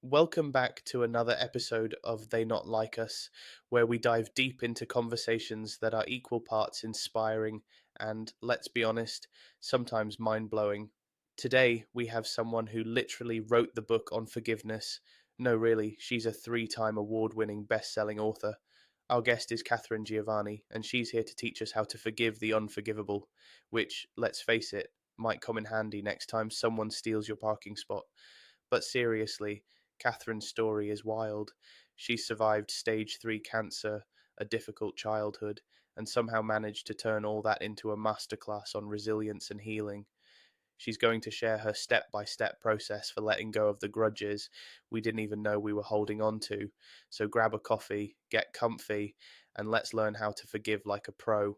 Welcome back to another episode of They Not Like Us, where we dive deep into conversations that are equal parts inspiring and, let's be honest, sometimes mind blowing. Today, we have someone who literally wrote the book on forgiveness. No, really, she's a 3-time award winning best selling author. Our guest is Katharine Giovanni, and she's here to teach us how to forgive the unforgivable, which, let's face it, might come in handy next time someone steals your parking spot. But seriously, Catherine's story is wild. She survived stage 3 cancer, a difficult childhood, and somehow managed to turn all that into a masterclass on resilience and healing. She's going to share her step by step process for letting go of the grudges we didn't even know we were holding on to. So grab a coffee, get comfy, and let's learn how to forgive like a pro.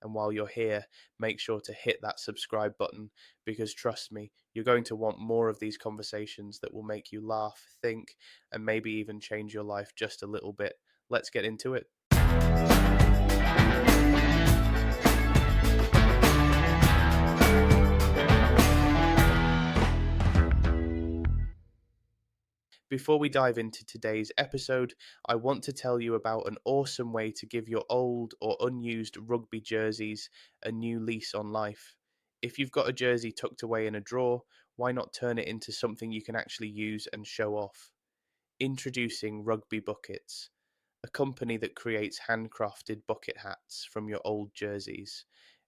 And while you're here, make sure to hit that subscribe button because trust me, you're going to want more of these conversations that will make you laugh, think, and maybe even change your life just a little bit. Let's get into it. Before we dive into today's episode, I want to tell you about an awesome way to give your old or unused rugby jerseys a new lease on life. If you've got a jersey tucked away in a drawer, why not turn it into something you can actually use and show off? Introducing Rugby Buckets, a company that creates handcrafted bucket hats from your old jerseys.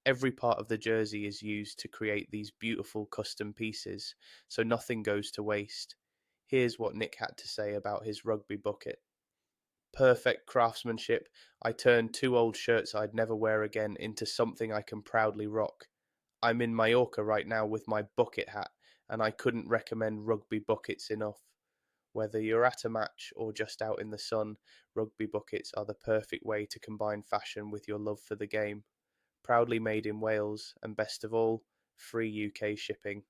Every part of the jersey is used to create these beautiful custom pieces, so nothing goes to waste. Here's what Nick had to say about his rugby bucket. Perfect craftsmanship. I turned 2 old shirts I'd never wear again into something I can proudly rock. I'm in Mallorca right now with my bucket hat, and I couldn't recommend rugby buckets enough. Whether you're at a match or just out in the sun, rugby buckets are the perfect way to combine fashion with your love for the game. Proudly made in Wales, and best of all, free UK shipping.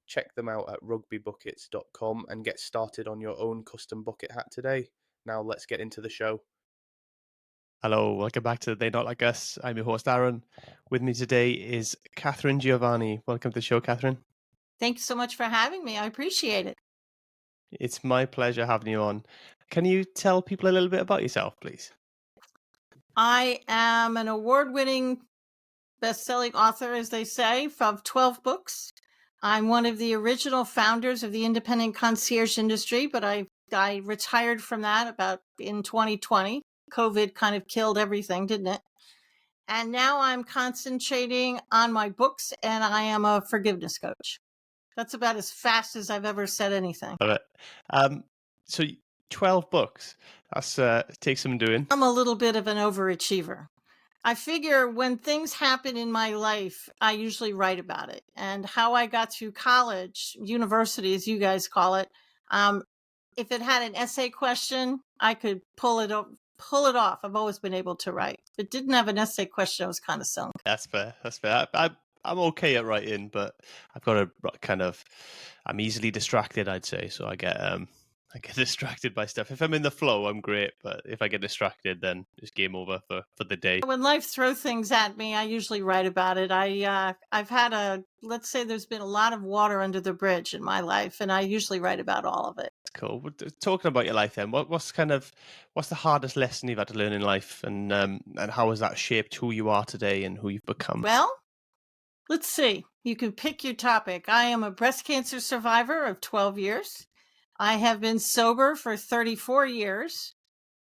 Check them out at rugbybuckets.com and get started on your own custom bucket hat today. Now let's get into the show. Hello, welcome back to They Not Like Us. I'm your host, Aaron. With me today is Katharine Giovanni. Welcome to the show, Katharine. Thank you so much for having me. I appreciate it. It's my pleasure having you on. Can you tell people a little bit about yourself, please? I am an award-winning best-selling author, as they say, of 12 books. I'm one of the original founders of the independent concierge industry, but I retired from that about in 2020. COVID kind of killed everything, didn't it? And now I'm concentrating on my books, and I am a forgiveness coach. That's about as fast as I've ever said anything. Love it. So 12 books. That's takes some doing. I'm a little bit of an overachiever. I figure when things happen in my life, I usually write about it. And how I got through college, university, as you guys call it, if it had an essay question, I could pull it off. I've always been able to write. If it didn't have an essay question, I was kind of sunk. That's fair. That's fair. I'm okay at writing, but I've got I'm easily distracted, I'd say. So I get distracted by stuff. If I'm in the flow, I'm great. But if I get distracted, then it's game over for the day. When life throws things at me, I usually write about it. I've had let's say there's been a lot of water under the bridge in my life, and I usually write about all of it. Cool. Talking about your life then, what's the hardest lesson you've had to learn in life, and how has that shaped who you are today and who you've become? Well, let's see. You can pick your topic. I am a breast cancer survivor of 12 years. I have been sober for 34 years.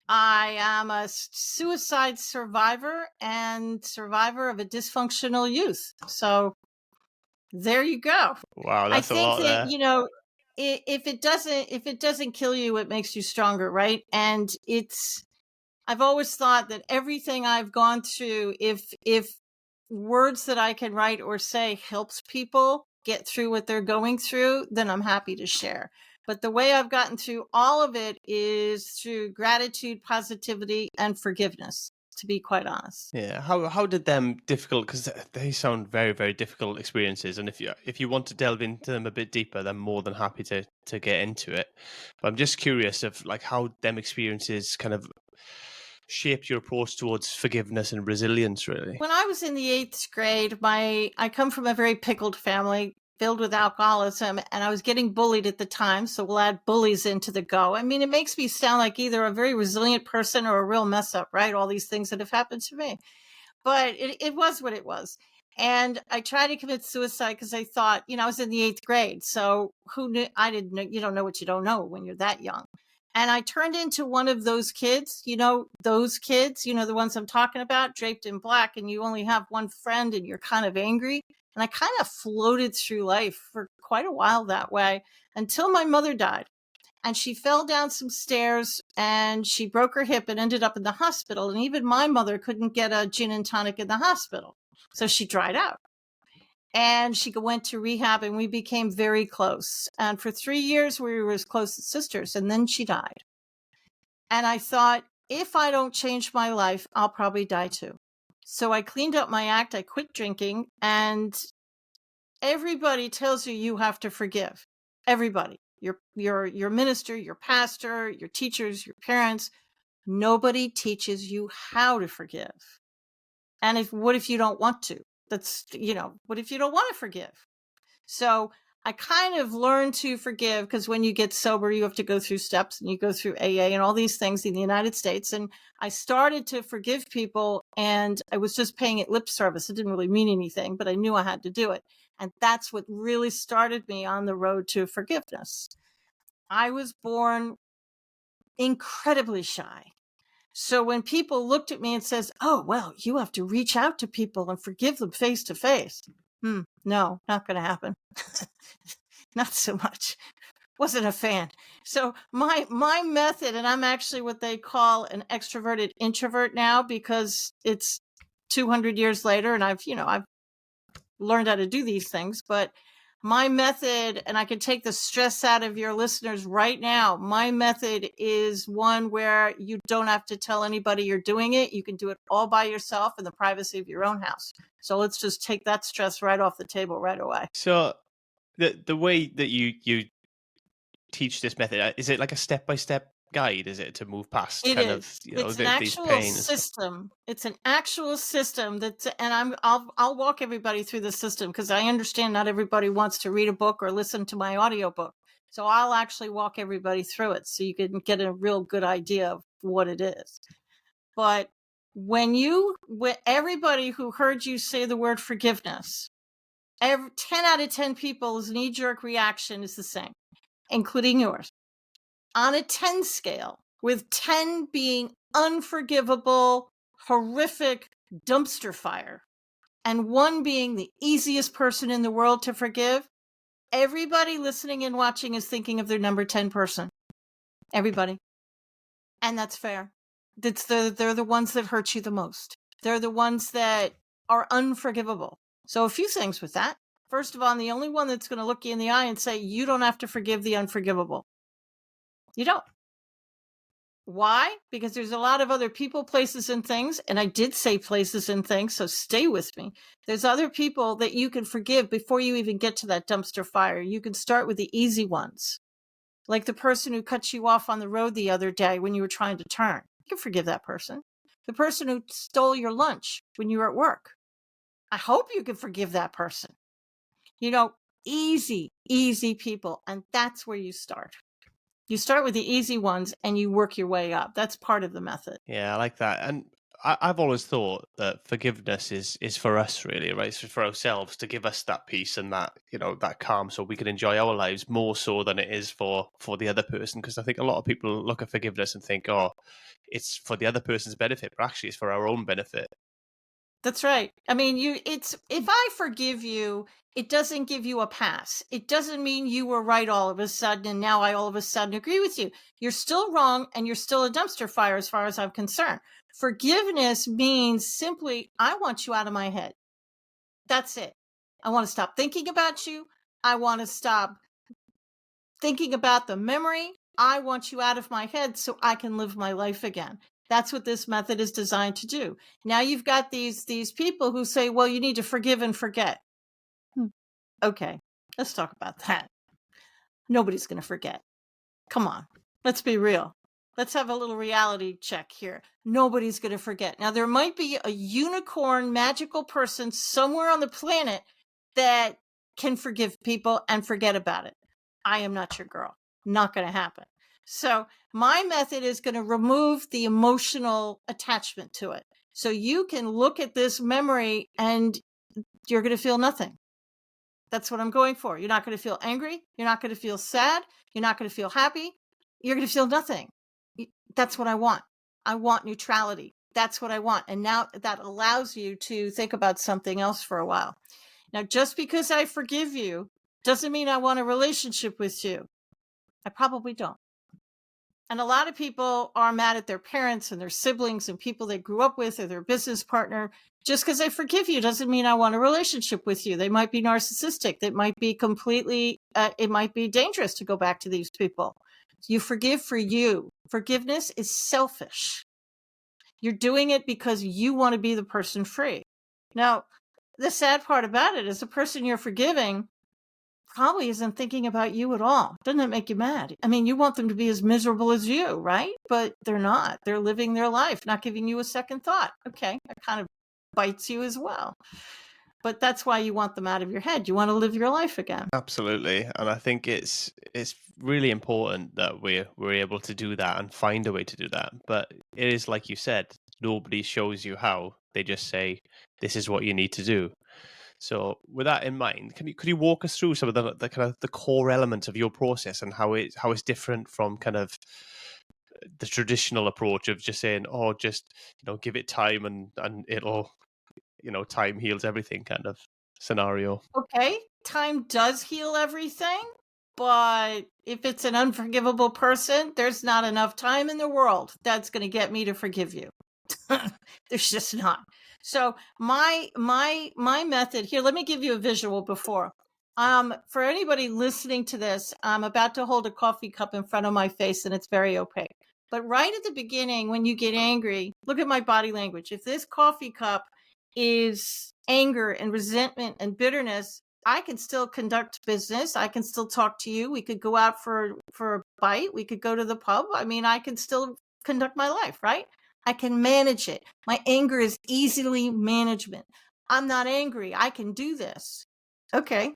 I am a suicide survivor and survivor of a dysfunctional youth. So there you go. Wow, that's I think a lot that, there. if it doesn't kill you, it makes you stronger, right? And I've always thought that everything I've gone through, if words that I can write or say helps people get through what they're going through, then I'm happy to share. But the way I've gotten through all of it is through gratitude, positivity, and forgiveness, to be quite honest. Yeah. How did them difficult? Because they sound very, very difficult experiences. And if you want to delve into them a bit deeper, I'm more than happy to get into it. But I'm just curious of how them experiences kind of shaped your approach towards forgiveness and resilience, really. When I was in the 8th grade, I come from a very pickled family. filled with alcoholism, and I was getting bullied at the time. So we'll add bullies into the go. I mean, it makes me sound like either a very resilient person or a real mess up, right? All these things that have happened to me. But it was what it was. And I tried to commit suicide because I thought, I was in the 8th grade. So who knew? I didn't know. You don't know what you don't know when you're that young. And I turned into one of those kids, those kids, the ones I'm talking about, draped in black, and you only have one friend and you're kind of angry. And I kind of floated through life for quite a while that way until my mother died. And she fell down some stairs and she broke her hip and ended up in the hospital. And even my mother couldn't get a gin and tonic in the hospital. So she dried out. And she went to rehab and we became very close. And for 3 years, we were as close as sisters. And then she died. And I thought, if I don't change my life, I'll probably die too. So I cleaned up my act. I quit drinking. And everybody tells you you have to forgive. Everybody. Your minister, your pastor, your teachers, your parents. Nobody teaches you how to forgive. And what if you don't want to? What if you don't want to forgive? So I kind of learned to forgive because when you get sober, you have to go through steps and you go through AA and all these things in the United States. And I started to forgive people and I was just paying it lip service. It didn't really mean anything, but I knew I had to do it. And that's what really started me on the road to forgiveness. I was born incredibly shy. So when people looked at me and says, "Oh, well, you have to reach out to people and forgive them face to face." No, not going to happen. Not so much. Wasn't a fan. So my method, and I'm actually what they call an extroverted introvert now because it's 200 years later and I've learned how to do these things, but my method, and I can take the stress out of your listeners right now. My method is one where you don't have to tell anybody you're doing it. You can do it all by yourself in the privacy of your own house. So let's just take that stress right off the table right away. So the way that you teach this method, is it like a step-by-step guide? Is it to move past It kind is. of It's an these actual pain and stuff? system. It's an actual system and I'll walk everybody through the system because I understand not everybody wants to read a book or listen to my audiobook. So I'll actually walk everybody through it so you can get a real good idea of what it is. But when everybody who heard you say the word forgiveness, 10 out of 10 people's knee-jerk reaction is the same, including yours. On a 10 scale, with 10 being unforgivable, horrific dumpster fire, and 1 being the easiest person in the world to forgive, everybody listening and watching is thinking of their number 10 person. Everybody. And that's fair. They're the ones that hurt you the most. They're the ones that are unforgivable. So a few things with that. First of all, I'm the only one that's going to look you in the eye and say, you don't have to forgive the unforgivable. You don't. Why? Because there's a lot of other people, places, and things. And I did say places and things, so stay with me. There's other people that you can forgive before you even get to that dumpster fire. You can start with the easy ones. Like the person who cut you off on the road the other day when you were trying to turn. You can forgive that person. The person who stole your lunch when you were at work. I hope you can forgive that person. Easy people. And that's where you start. You start with the easy ones and you work your way up. That's part of the method. Yeah, I like that. And I've always thought that forgiveness is for us, really, right? It's for ourselves to give us that peace and that, that calm so we can enjoy our lives more so than it is for the other person. Because I think a lot of people look at forgiveness and think, oh, it's for the other person's benefit, but actually it's for our own benefit. That's right. I mean, if I forgive you, it doesn't give you a pass. It doesn't mean you were right all of a sudden and now I all of a sudden agree with you. You're still wrong and you're still a dumpster fire as far as I'm concerned. Forgiveness means simply, I want you out of my head. That's it. I want to stop thinking about you. I want to stop thinking about the memory. I want you out of my head so I can live my life again. That's what this method is designed to do. Now you've got these people who say, well, you need to forgive and forget. Okay, let's talk about that. Nobody's going to forget. Come on, let's be real. Let's have a little reality check here. Nobody's going to forget. Now, there might be a unicorn magical person somewhere on the planet that can forgive people and forget about it. I am not your girl. Not going to happen. So my method is going to remove the emotional attachment to it. So you can look at this memory and you're going to feel nothing. That's what I'm going for. You're not going to feel angry. You're not going to feel sad. You're not going to feel happy. You're going to feel nothing. That's what I want. I want neutrality. That's what I want. And now that allows you to think about something else for a while. Now, just because I forgive you doesn't mean I want a relationship with you. I probably don't. And a lot of people are mad at their parents and their siblings and people they grew up with or their business partner. Just because I forgive you doesn't mean I want a relationship with you. They might be narcissistic. It might be it might be dangerous to go back to these people. You forgive for you. Forgiveness is selfish. You're doing it because you want to be the person free. Now, the sad part about it is the person you're forgiving probably isn't thinking about you at all. Doesn't that make you mad? I mean, you want them to be as miserable as you, right? But they're not. They're living their life, not giving you a second thought. Okay, that kind of bites you as well. But that's why you want them out of your head. You want to live your life again. Absolutely, and I think it's really important that we're able to do that and find a way to do that. But it is like you said, nobody shows you how. They just say, "This is what you need to do." So, with that in mind, could you walk us through some of the kind of the core elements of your process and how it's different from kind of the traditional approach of just saying, "Oh, just give it time and it'll time heals everything" kind of scenario. Okay, time does heal everything, but if it's an unforgivable person, there's not enough time in the world that's going to get me to forgive you. There's just not. So my method here, let me give you a visual before. For anybody listening to this, I'm about to hold a coffee cup in front of my face and it's very opaque. But right at the beginning, when you get angry, look at my body language. If this coffee cup is anger and resentment and bitterness, I can still conduct business. I can still talk to you. We could go out for a bite. We could go to the pub. I mean, I can still conduct my life, right? I can manage it. My anger is easily management. I'm not angry. I can do this. Okay.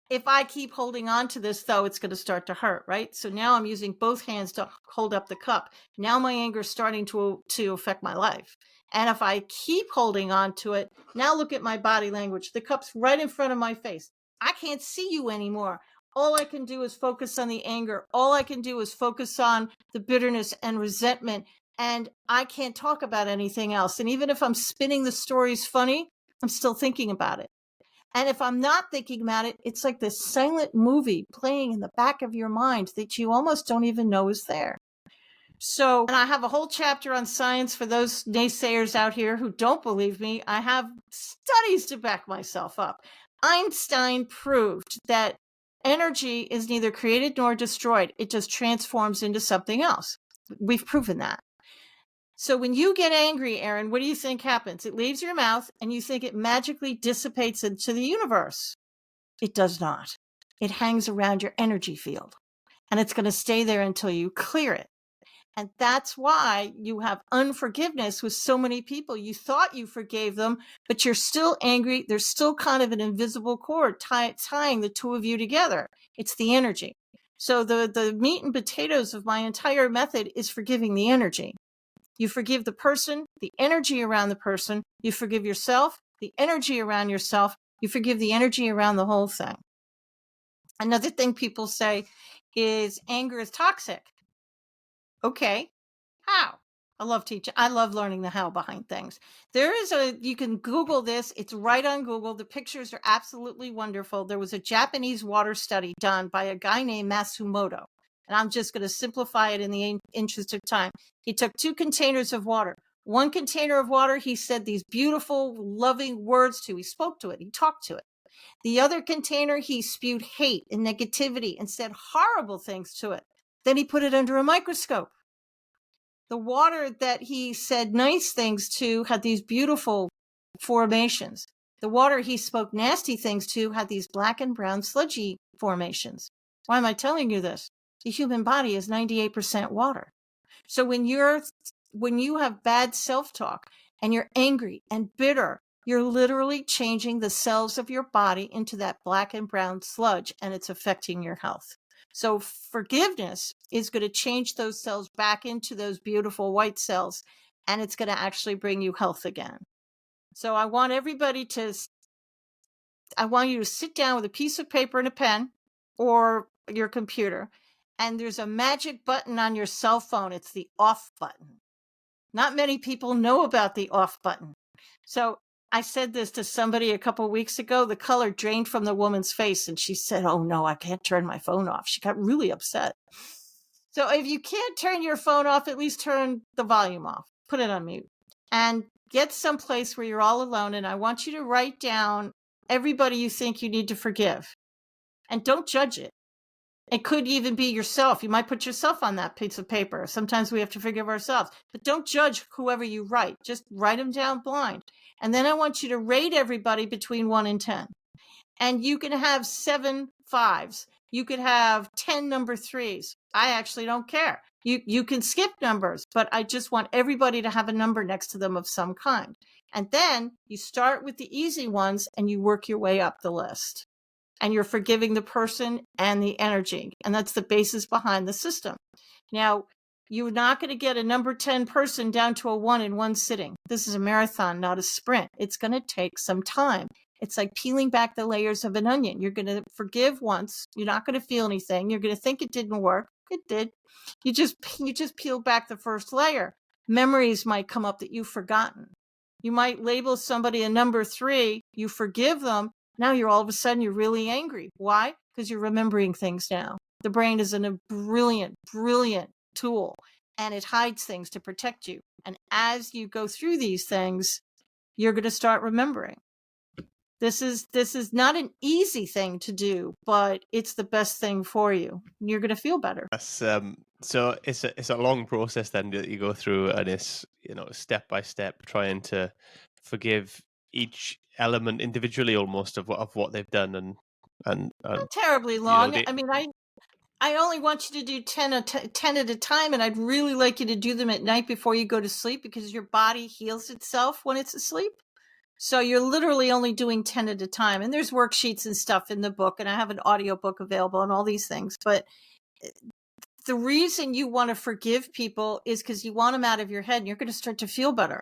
If I keep holding on to this, though, it's going to start to hurt, right? So now I'm using both hands to hold up the cup. Now my anger is starting to affect my life. And if I keep holding on to it, now look at my body language. The cup's right in front of my face. I can't see you anymore. All I can do is focus on the anger. All I can do is focus on the bitterness and resentment. And I can't talk about anything else. And even if I'm spinning the stories funny, I'm still thinking about it. And if I'm not thinking about it, it's like this silent movie playing in the back of your mind that you almost don't even know is there. So, and I have a whole chapter on science for those naysayers out here who don't believe me. I have studies to back myself up. Einstein proved that energy is neither created nor destroyed. It just transforms into something else. We've proven that. So when you get angry, Aaron, what do you think happens? It leaves your mouth and you think it magically dissipates into the universe. It does not. It hangs around your energy field and it's going to stay there until you clear it. And that's why you have unforgiveness with so many people. You thought you forgave them, but you're still angry. There's still kind of an invisible cord tying the two of you together. It's the energy. So the meat and potatoes of my entire method is forgiving the energy. You forgive the person, the energy around the person. You forgive yourself, the energy around yourself. You forgive the energy around the whole thing. Another thing people say is anger is toxic. Okay, how? I love teaching. I love learning the how behind things. You can Google this. It's right on Google. The pictures are absolutely wonderful. There was a Japanese water study done by a guy named Matsumoto. And I'm just going to simplify it in the interest of time. He took 2 containers of water. One container of water, he said these beautiful, loving words to. He spoke to it. He talked to it. The other container, he spewed hate and negativity and said horrible things to it. Then he put it under a microscope. The water that he said nice things to had these beautiful formations. The water he spoke nasty things to had these black and brown sludgy formations. Why am I telling you this? The human body is 98% water. So when you have bad self-talk and you're angry and bitter You're literally changing the cells of your body into that black and brown sludge, and it's affecting your health. So forgiveness is going to change those cells back into those beautiful white cells, and it's going to actually bring you health again. So I want you to sit down with a piece of paper and a pen or your computer, and there's a magic button on your cell phone. It's the off button. Not many people know about the off button. So I said this to somebody a couple of weeks ago. The color drained from the woman's face, and she said, "Oh no, I can't turn my phone off." She got really upset. So if you can't turn your phone off, at least turn the volume off. Put it on mute. And get someplace where you're all alone, and I want you to write down everybody you think you need to forgive. And don't judge it. It could even be yourself. You might put yourself on that piece of paper. Sometimes we have to forgive ourselves. But don't judge whoever you write. Just write them down blind. And then I want you to rate everybody between 1 and 10. And you can have 7 5s. You could have 10 number 3s. I actually don't care. You can skip numbers, but I just want everybody to have a number next to them of some kind. And then you start with the easy ones and you work your way up the list. And you're forgiving the person and the energy. And that's the basis behind the system. Now, you're not going to get a number 10 person down to a 1 in one sitting. This is a marathon, not a sprint. It's going to take some time. It's like peeling back the layers of an onion. You're going to forgive once. You're not going to feel anything. You're going to think it didn't work. It did. You just peel back the first layer. Memories might come up that you've forgotten. You might label somebody a number 3. You forgive them. Now you're all of a sudden you're really angry. Why? Because you're remembering things now. The brain is a brilliant, brilliant tool, and it hides things to protect you. And as you go through these things, you're going to start remembering. This is not an easy thing to do, but it's the best thing for you. You're going to feel better. That's so it's a long process then that you go through, and it's step by step trying to forgive each element individually almost of what they've done, and not terribly long. they, I mean, I only want you to do 10 at a time, and I'd really like you to do them at night before you go to sleep, because your body heals itself when it's asleep. So you're literally only doing 10 at a time. And there's worksheets and stuff in the book, and I have an audiobook available and all these things. But the reason you want to forgive people is because you want them out of your head, and you're going to start to feel better,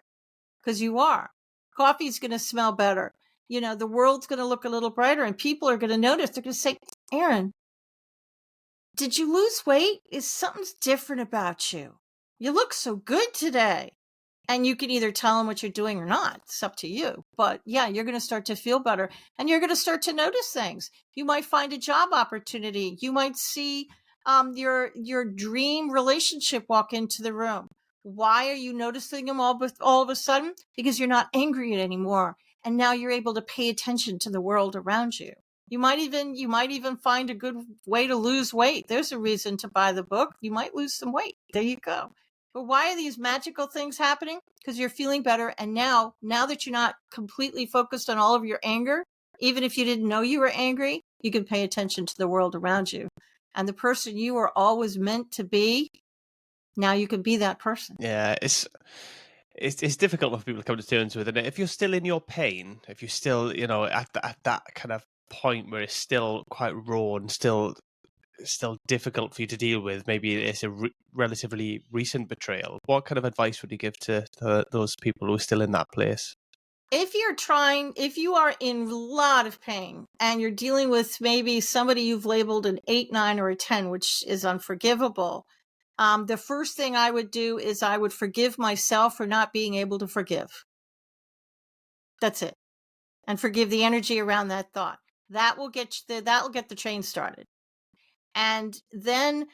because you are. Coffee's going to smell better. The world's going to look a little brighter, and people are going to notice. They're going to say, "Erin, did you lose weight? Is something's different about you? You look so good today." And you can either tell them what you're doing or not. It's up to you. But yeah, you're going to start to feel better, and you're going to start to notice things. You might find a job opportunity. You might see your dream relationship walk into the room. Why are you noticing them all of a sudden? Because you're not angry anymore. And now you're able to pay attention to the world around you. You might even find a good way to lose weight. There's a reason to buy the book. You might lose some weight. There you go. But why are these magical things happening? Because you're feeling better. And now that you're not completely focused on all of your anger, even if you didn't know you were angry, you can pay attention to the world around you. And the person you were always meant to be, now you can be that person. Yeah, it's difficult for people to come to terms with it. And if you're still in your pain, if you're still, at that kind of point where it's still quite raw and still difficult for you to deal with, maybe it's a relatively recent betrayal, what kind of advice would you give to those people who are still in that place? If you are in a lot of pain and you're dealing with maybe somebody you've labeled an 8, 9, or a 10, which is unforgivable, the first thing I would do is I would forgive myself for not being able to forgive. That's it. And forgive the energy around that thought. That will get the train started. And then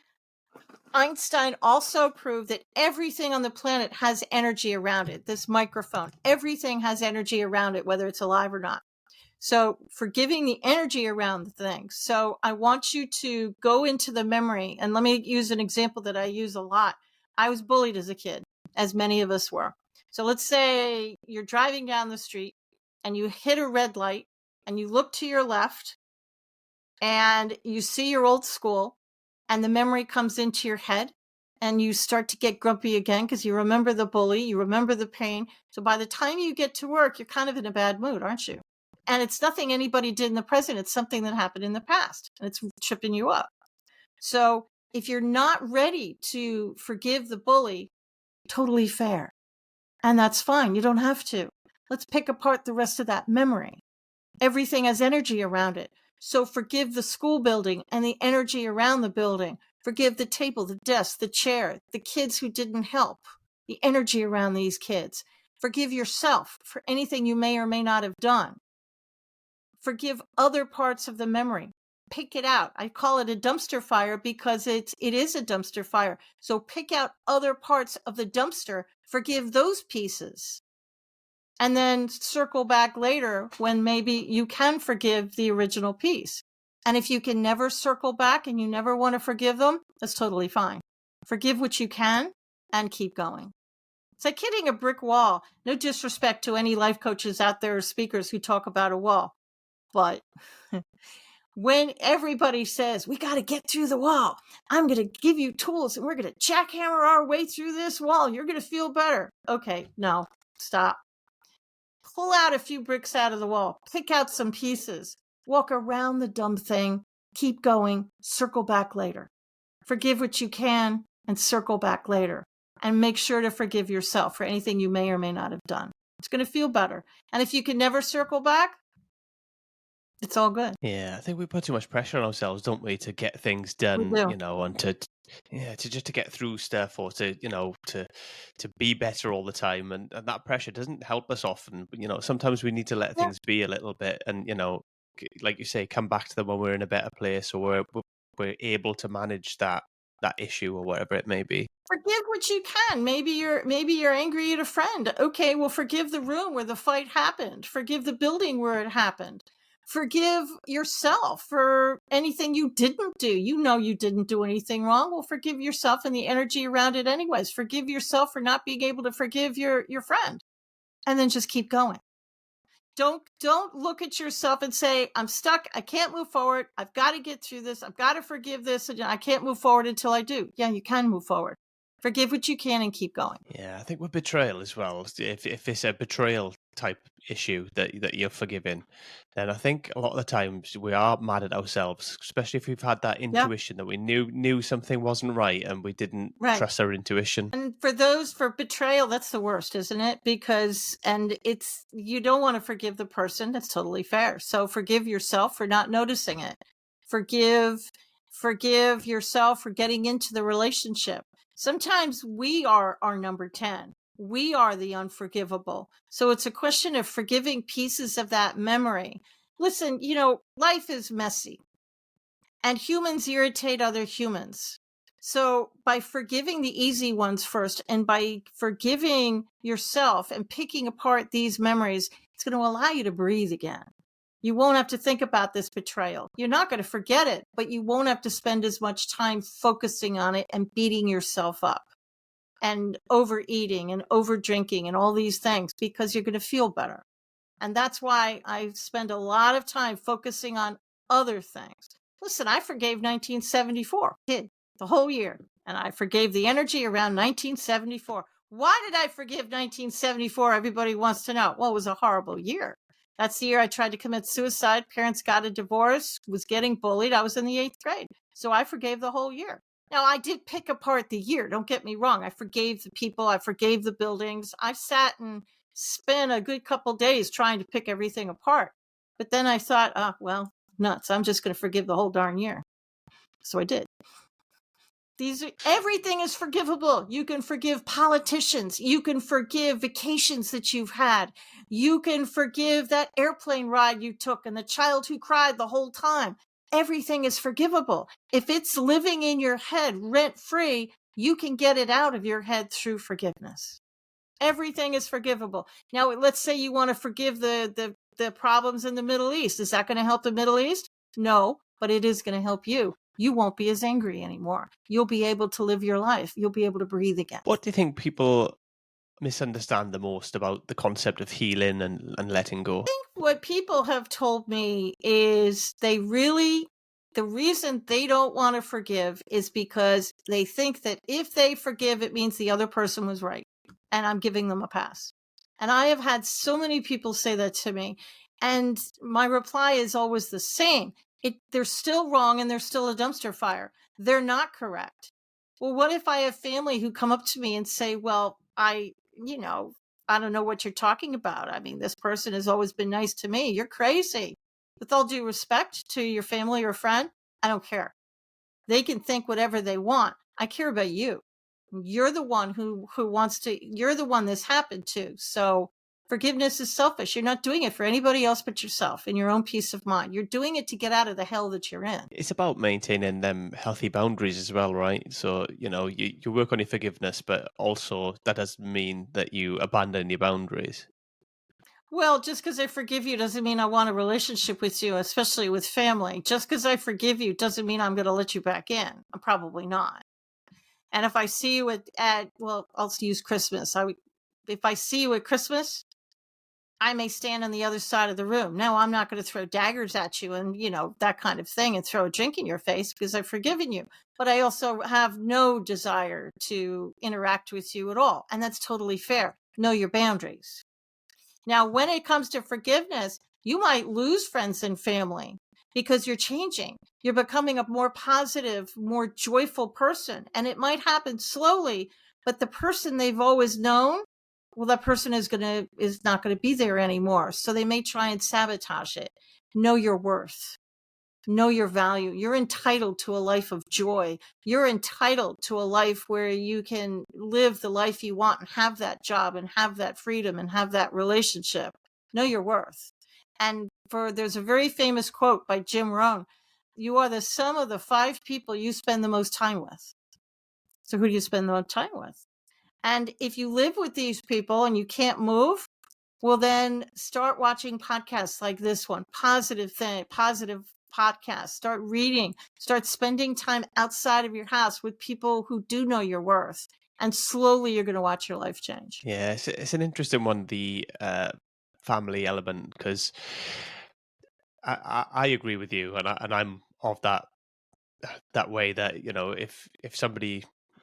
Einstein also proved that everything on the planet has energy around it. This microphone, everything has energy around it, whether it's alive or not. So forgiving the energy around the thing. So I want you to go into the memory. And let me use an example that I use a lot. I was bullied as a kid, as many of us were. So let's say you're driving down the street and you hit a red light and you look to your left and you see your old school, and the memory comes into your head. and you start to get grumpy again because you remember the bully, you remember the pain. So by the time you get to work, you're kind of in a bad mood, aren't you? And it's nothing anybody did in the present. It's something that happened in the past, and it's tripping you up. So if you're not ready to forgive the bully, totally fair. And that's fine. You don't have to. Let's pick apart the rest of that memory. Everything has energy around it. So forgive the school building and the energy around the building. Forgive the table, the desk, the chair, the kids who didn't help, the energy around these kids. Forgive yourself for anything you may or may not have done. Forgive other parts of the memory. Pick it out. I call it a dumpster fire because it is a dumpster fire. So pick out other parts of the dumpster, forgive those pieces, and then circle back later when maybe you can forgive the original piece. And if you can never circle back and you never want to forgive them, that's totally fine. Forgive what you can and keep going. It's like hitting a brick wall. No disrespect to any life coaches out there or speakers who talk about a wall. But when everybody says, we got to get through the wall, I'm going to give you tools and we're going to jackhammer our way through this wall. You're going to feel better. Okay, no, stop. Pull out a few bricks out of the wall, pick out some pieces, walk around the dumb thing, keep going, circle back later. Forgive what you can and circle back later. And make sure to forgive yourself for anything you may or may not have done. It's going to feel better. And if you can never circle back, it's all good. Yeah, I think we put too much pressure on ourselves, don't we, to get things We done, do. and to get through stuff, or to be better all the time, and that pressure doesn't help us often. Sometimes we need to let Yeah. things be a little bit, and like you say, come back to them when we're in a better place, or we're able to manage that issue or whatever it may be. Forgive what you can. Maybe you're angry at a friend. Okay, well, forgive the room where the fight happened. Forgive the building where it happened. Forgive yourself for anything you didn't do. You know you didn't do anything wrong. Well, forgive yourself and the energy around it anyways. Forgive yourself for not being able to forgive your friend. And then just keep going. Don't look at yourself and say, I'm stuck. I can't move forward. I've got to get through this. I've got to forgive this. And I can't move forward until I do. Yeah, you can move forward. Forgive what you can and keep going. Yeah, I think with betrayal as well, if it's a betrayal type issue that you're forgiving, then I think a lot of the times we are mad at ourselves, especially if we've had that intuition that we knew something wasn't right and we didn't Right. trust our intuition. And for betrayal, that's the worst, isn't it? Because, you don't want to forgive the person. That's totally fair. So forgive yourself for not noticing it. Forgive yourself for getting into the relationship. Sometimes we are our number 10. We are the unforgivable. So it's a question of forgiving pieces of that memory. Listen, life is messy and humans irritate other humans. So by forgiving the easy ones first and by forgiving yourself and picking apart these memories, it's going to allow you to breathe again. You won't have to think about this betrayal. You're not going to forget it, but you won't have to spend as much time focusing on it and beating yourself up and overeating and over drinking and all these things because you're going to feel better. And that's why I spend a lot of time focusing on other things. Listen, I forgave 1974, did the whole year. And I forgave the energy around 1974. Why did I forgive 1974? Everybody wants to know. Well, it was a horrible year. That's the year I tried to commit suicide. Parents got a divorce, was getting bullied. I was in the 8th grade. So I forgave the whole year. Now, I did pick apart the year. Don't get me wrong. I forgave the people. I forgave the buildings. I sat and spent a good couple days trying to pick everything apart. But then I thought, well, nuts. I'm just going to forgive the whole darn year. So I did. Everything is forgivable. You can forgive politicians. You can forgive vacations that you've had. You can forgive that airplane ride you took and the child who cried the whole time. Everything is forgivable. If it's living in your head rent free, you can get it out of your head through forgiveness. Everything is forgivable. Now, let's say you want to forgive the problems in the Middle East. Is that going to help the Middle East? No, but it is going to help you. You won't be as angry anymore. You'll be able to live your life. You'll be able to breathe again. What do you think people misunderstand the most about the concept of healing and letting go? I think what people have told me is they really the reason they don't want to forgive is because they think that if they forgive, it means the other person was right. And I'm giving them a pass. And I have had so many people say that to me. And my reply is always the same. They're still wrong and they're still a dumpster fire. They're not correct. Well, what if I have family who come up to me and say, well, I don't know what you're talking about. I mean, this person has always been nice to me. You're crazy. With all due respect to your family or friend, I don't care. They can think whatever they want. I care about you. You're the one who wants to, you're the one this happened to. So forgiveness is selfish. You're not doing it for anybody else but yourself and your own peace of mind. You're doing it to get out of the hell that you're in. It's about maintaining them healthy boundaries as well, right? So, you work on your forgiveness, but also that doesn't mean that you abandon your boundaries. Well, just because I forgive you doesn't mean I want a relationship with you, especially with family. Just because I forgive you doesn't mean I'm going to let you back in. I'm probably not. And if I see you well, I'll use Christmas. If I see you at Christmas, I may stand on the other side of the room. Now, I'm not going to throw daggers at you and, that kind of thing and throw a drink in your face because I've forgiven you. But I also have no desire to interact with you at all. And that's totally fair. Know your boundaries. Now, when it comes to forgiveness, you might lose friends and family because you're changing. You're becoming a more positive, more joyful person. And it might happen slowly, but the person they've always known, well, that person is not going to be there anymore. So they may try and sabotage it. Know your worth. Know your value. You're entitled to a life of joy. You're entitled to a life where you can live the life you want and have that job and have that freedom and have that relationship. Know your worth. And there's a very famous quote by Jim Rohn. You are the sum of the 5 people you spend the most time with. So who do you spend the most time with? And if you live with these people and you can't move, well, then start watching podcasts like this one, positive podcasts. Start reading, start spending time outside of your house with people who do know your worth. And slowly you're going to watch your life change. Yeah, it's an interesting one, the family element, because I agree with you, and I'm of that way that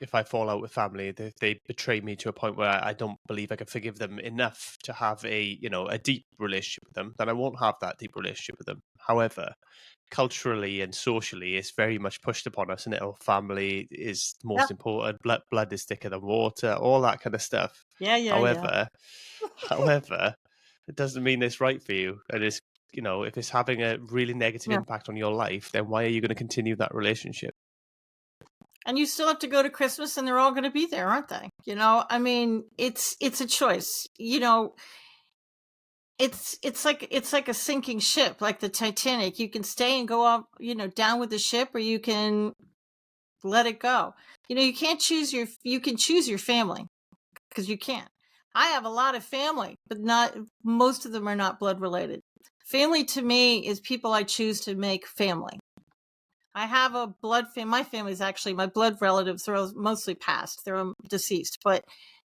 if I fall out with family, they betray me to a point where I don't believe I can forgive them enough to have a deep relationship with them, then I won't have that deep relationship with them. However, culturally and socially, it's very much pushed upon us, and family is most important. Blood is thicker than water, all that kind of stuff. Yeah. However, it doesn't mean it's right for you, and it's if it's having a really negative impact on your life, then why are you going to continue that relationship? And you still have to go to Christmas and they're all going to be there, aren't they? I mean, it's a choice. It's like a sinking ship, like the Titanic. You can stay and go up, down with the ship, or you can let it go. You can't choose you can choose your family because you can't. I have a lot of family, but most of them are not blood related. Family to me is people I choose to make family. I have a my family's actually, my blood relatives are mostly passed. They're deceased, but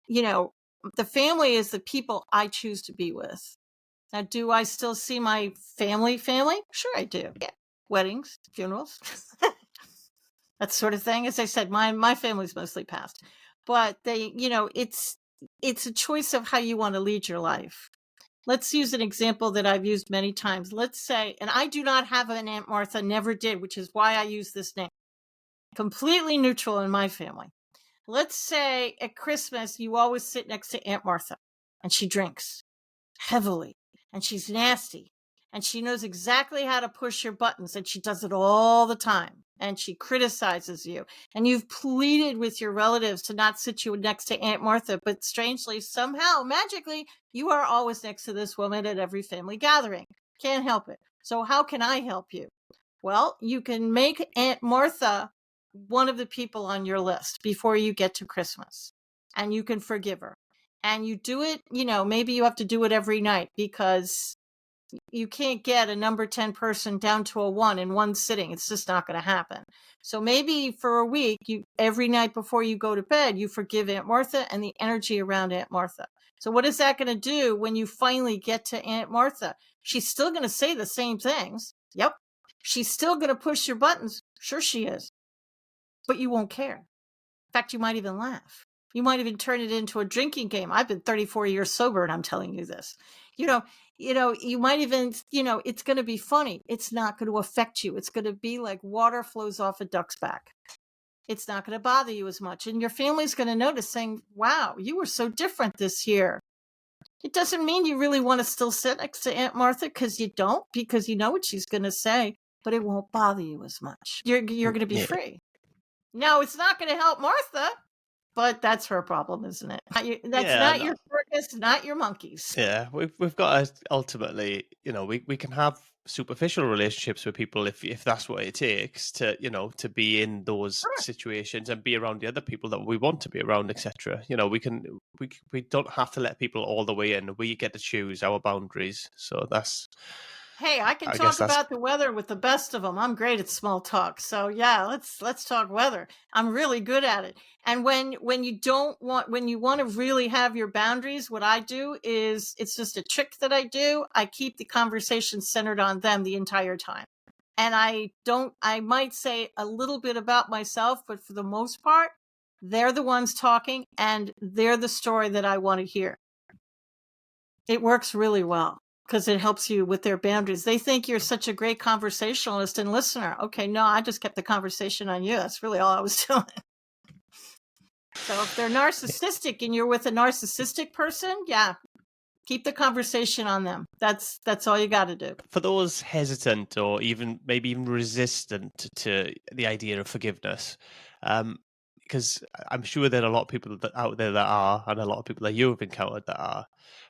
the family is the people I choose to be with. Now, do I still see my family? Sure I do. Yeah. Weddings, funerals, that sort of thing. As I said, my family's mostly passed, but it's a choice of how you want to lead your life. Let's use an example that I've used many times. Let's say, and I do not have an Aunt Martha, never did, which is why I use this name. Completely neutral in my family. Let's say at Christmas, you always sit next to Aunt Martha, and she drinks heavily, and she's nasty, and she knows exactly how to push your buttons, and she does it all the time, and she criticizes you, and you've pleaded with your relatives to not sit you next to Aunt Martha, but strangely, somehow, magically, you are always next to this woman at every family gathering. Can't help it. So how can I help you? Well, you can make Aunt Martha one of the people on your list before you get to Christmas, and you can forgive her. And you do it, maybe you have to do it every night because you can't get a number 10 person down to a 1 in one sitting. It's just not going to happen. So maybe for a week, every night before you go to bed, you forgive Aunt Martha and the energy around Aunt Martha. So what is that going to do when you finally get to Aunt Martha? She's still going to say the same things. Yep. She's still going to push your buttons. Sure she is. But you won't care. In fact, you might even laugh. You might even turn it into a drinking game. I've been 34 years sober and I'm telling you this. You might even, it's going to be funny. It's not going to affect you. It's going to be like water flows off a duck's back. It's not going to bother you as much. And your family's going to notice saying, wow, you were so different this year. It doesn't mean you really want to still sit next to Aunt Martha, because you don't, because you know what she's going to say, but it won't bother you as much. You're going to be free. Now, it's not going to help Martha, but that's her problem, isn't it? That's not your circus, not your monkeys. Yeah, we've got to ultimately, we can have superficial relationships with people if that's what it takes to, to be in those situations and be around the other people that we want to be around, etc. We don't have to let people all the way in. We get to choose our boundaries. So that's. Hey, I can talk about the weather with the best of them. I'm great at small talk. So yeah, let's talk weather. I'm really good at it. And when you want to really have your boundaries, what I do is, it's just a trick that I do. I keep the conversation centered on them the entire time. And I might say a little bit about myself, but for the most part, they're the ones talking and they're the story that I want to hear. It works really well, because it helps you with their boundaries. They think you're such a great conversationalist and listener. Okay, no, I just kept the conversation on you. That's really all I was doing. So if they're narcissistic and you're with a narcissistic person, yeah, keep the conversation on them. That's all you got to do. For those hesitant or maybe even resistant to the idea of forgiveness, because I'm sure there are a lot of people out there that are, and a lot of people that you've encountered that are.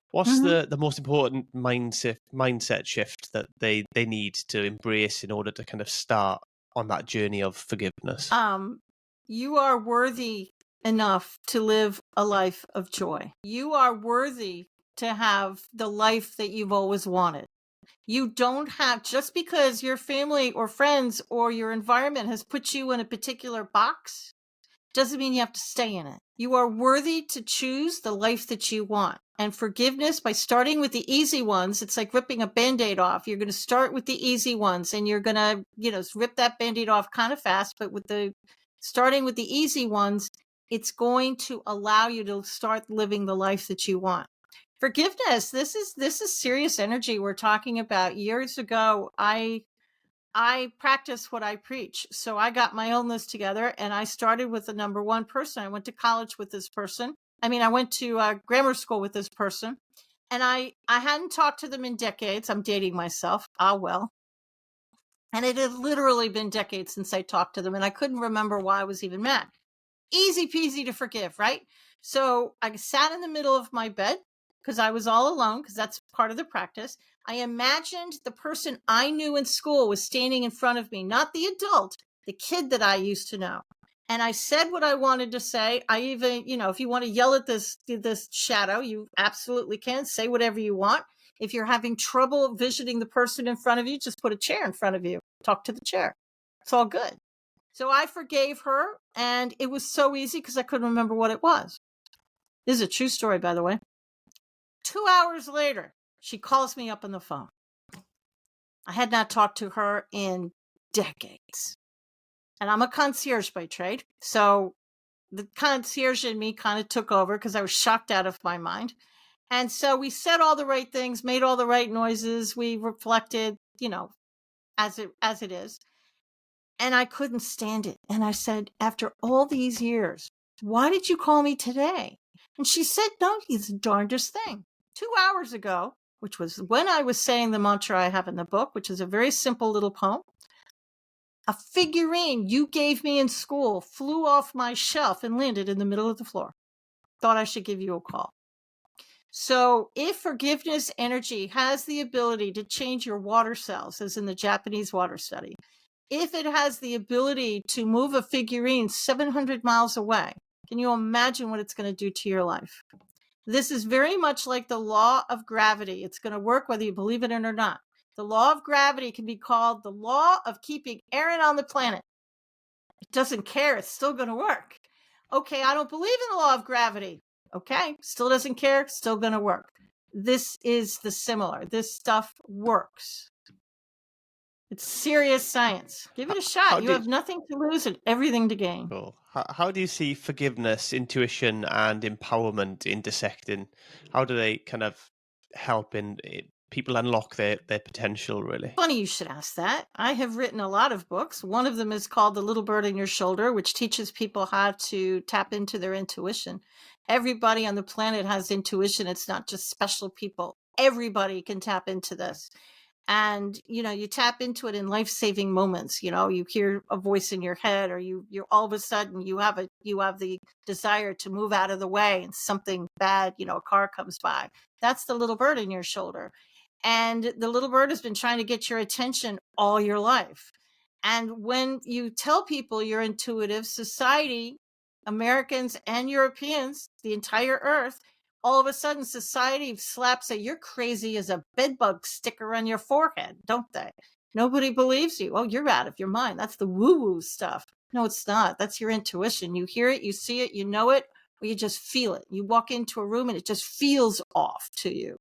What's the most important mindset shift that they need to embrace in order to kind of start on that journey of forgiveness? You are worthy enough to live a life of joy. You are worthy to have the life that you've always wanted. You don't have, just because your family or friends or your environment has put you in a particular box, doesn't mean you have to stay in it. You are worthy to choose the life that you want. And forgiveness, by starting with the easy ones, it's like ripping a Band-Aid off. You're going to start with the easy ones, and you're going to, rip that Band-Aid off kind of fast. But starting with the easy ones, it's going to allow you to start living the life that you want. Forgiveness, this is serious energy we're talking about. Years ago, I practice what I preach. So I got my own list together, and I started with the number one person. I went to college with this person. I went to grammar school with this person, and I hadn't talked to them in decades. I'm dating myself. Ah, well. And it had literally been decades since I talked to them, and I couldn't remember why I was even mad. Easy peasy to forgive, right? So I sat in the middle of my bed, because I was all alone, because that's part of the practice. I imagined the person I knew in school was standing in front of me, not the adult, the kid that I used to know. And I said what I wanted to say. I even, if you want to yell at this shadow, you absolutely can. Say whatever you want. If you're having trouble visioning the person in front of you, just put a chair in front of you. Talk to the chair. It's all good. So I forgave her, and it was so easy because I couldn't remember what it was. This is a true story, by the way. 2 hours later, she calls me up on the phone. I had not talked to her in decades. And I'm a concierge by trade. So the concierge in me kind of took over because I was shocked out of my mind. And so we said all the right things, made all the right noises. We reflected, as it is. And I couldn't stand it. And I said, after all these years, why did you call me today? And she said, no, it's the darndest thing. 2 hours ago, which was when I was saying the mantra I have in the book, which is a very simple little poem, a figurine you gave me in school flew off my shelf and landed in the middle of the floor. Thought I should give you a call. So if forgiveness energy has the ability to change your water cells, as in the Japanese water study, if it has the ability to move a figurine 700 miles away, can you imagine what it's going to do to your life? This is very much like the law of gravity. It's going to work whether you believe it or not. The law of gravity can be called the law of keeping Aaron on the planet. It doesn't care. It's still going to work. Okay, I don't believe in the law of gravity. Okay, still doesn't care. Still going to work. This is the similar. This stuff works. It's serious science. Give it a How shot. You do have nothing to lose and everything to gain. Cool. How do you see forgiveness, intuition, and empowerment intersecting? How do they kind of help in people unlock their potential, really? Funny you should ask that. I have written a lot of books. One of them is called The Little Bird in Your Shoulder, which teaches people how to tap into their intuition. Everybody on the planet has intuition. It's not just special people. Everybody can tap into this. And you tap into it in life-saving moments. You hear a voice in your head, or you're all of a sudden you have the desire to move out of the way, and something bad, a car comes by. That's the little bird in your shoulder. And the little bird has been trying to get your attention all your life. And when you tell people you're intuitive, society, Americans and Europeans, the entire earth, all of a sudden society slaps a "you're crazy" as a bedbug sticker on your forehead, don't they? Nobody believes you. Oh, you're out of your mind. That's the woo-woo stuff. No, it's not. That's your intuition. You hear it, you see it, you know it, or you just feel it. You walk into a room and it just feels off to you.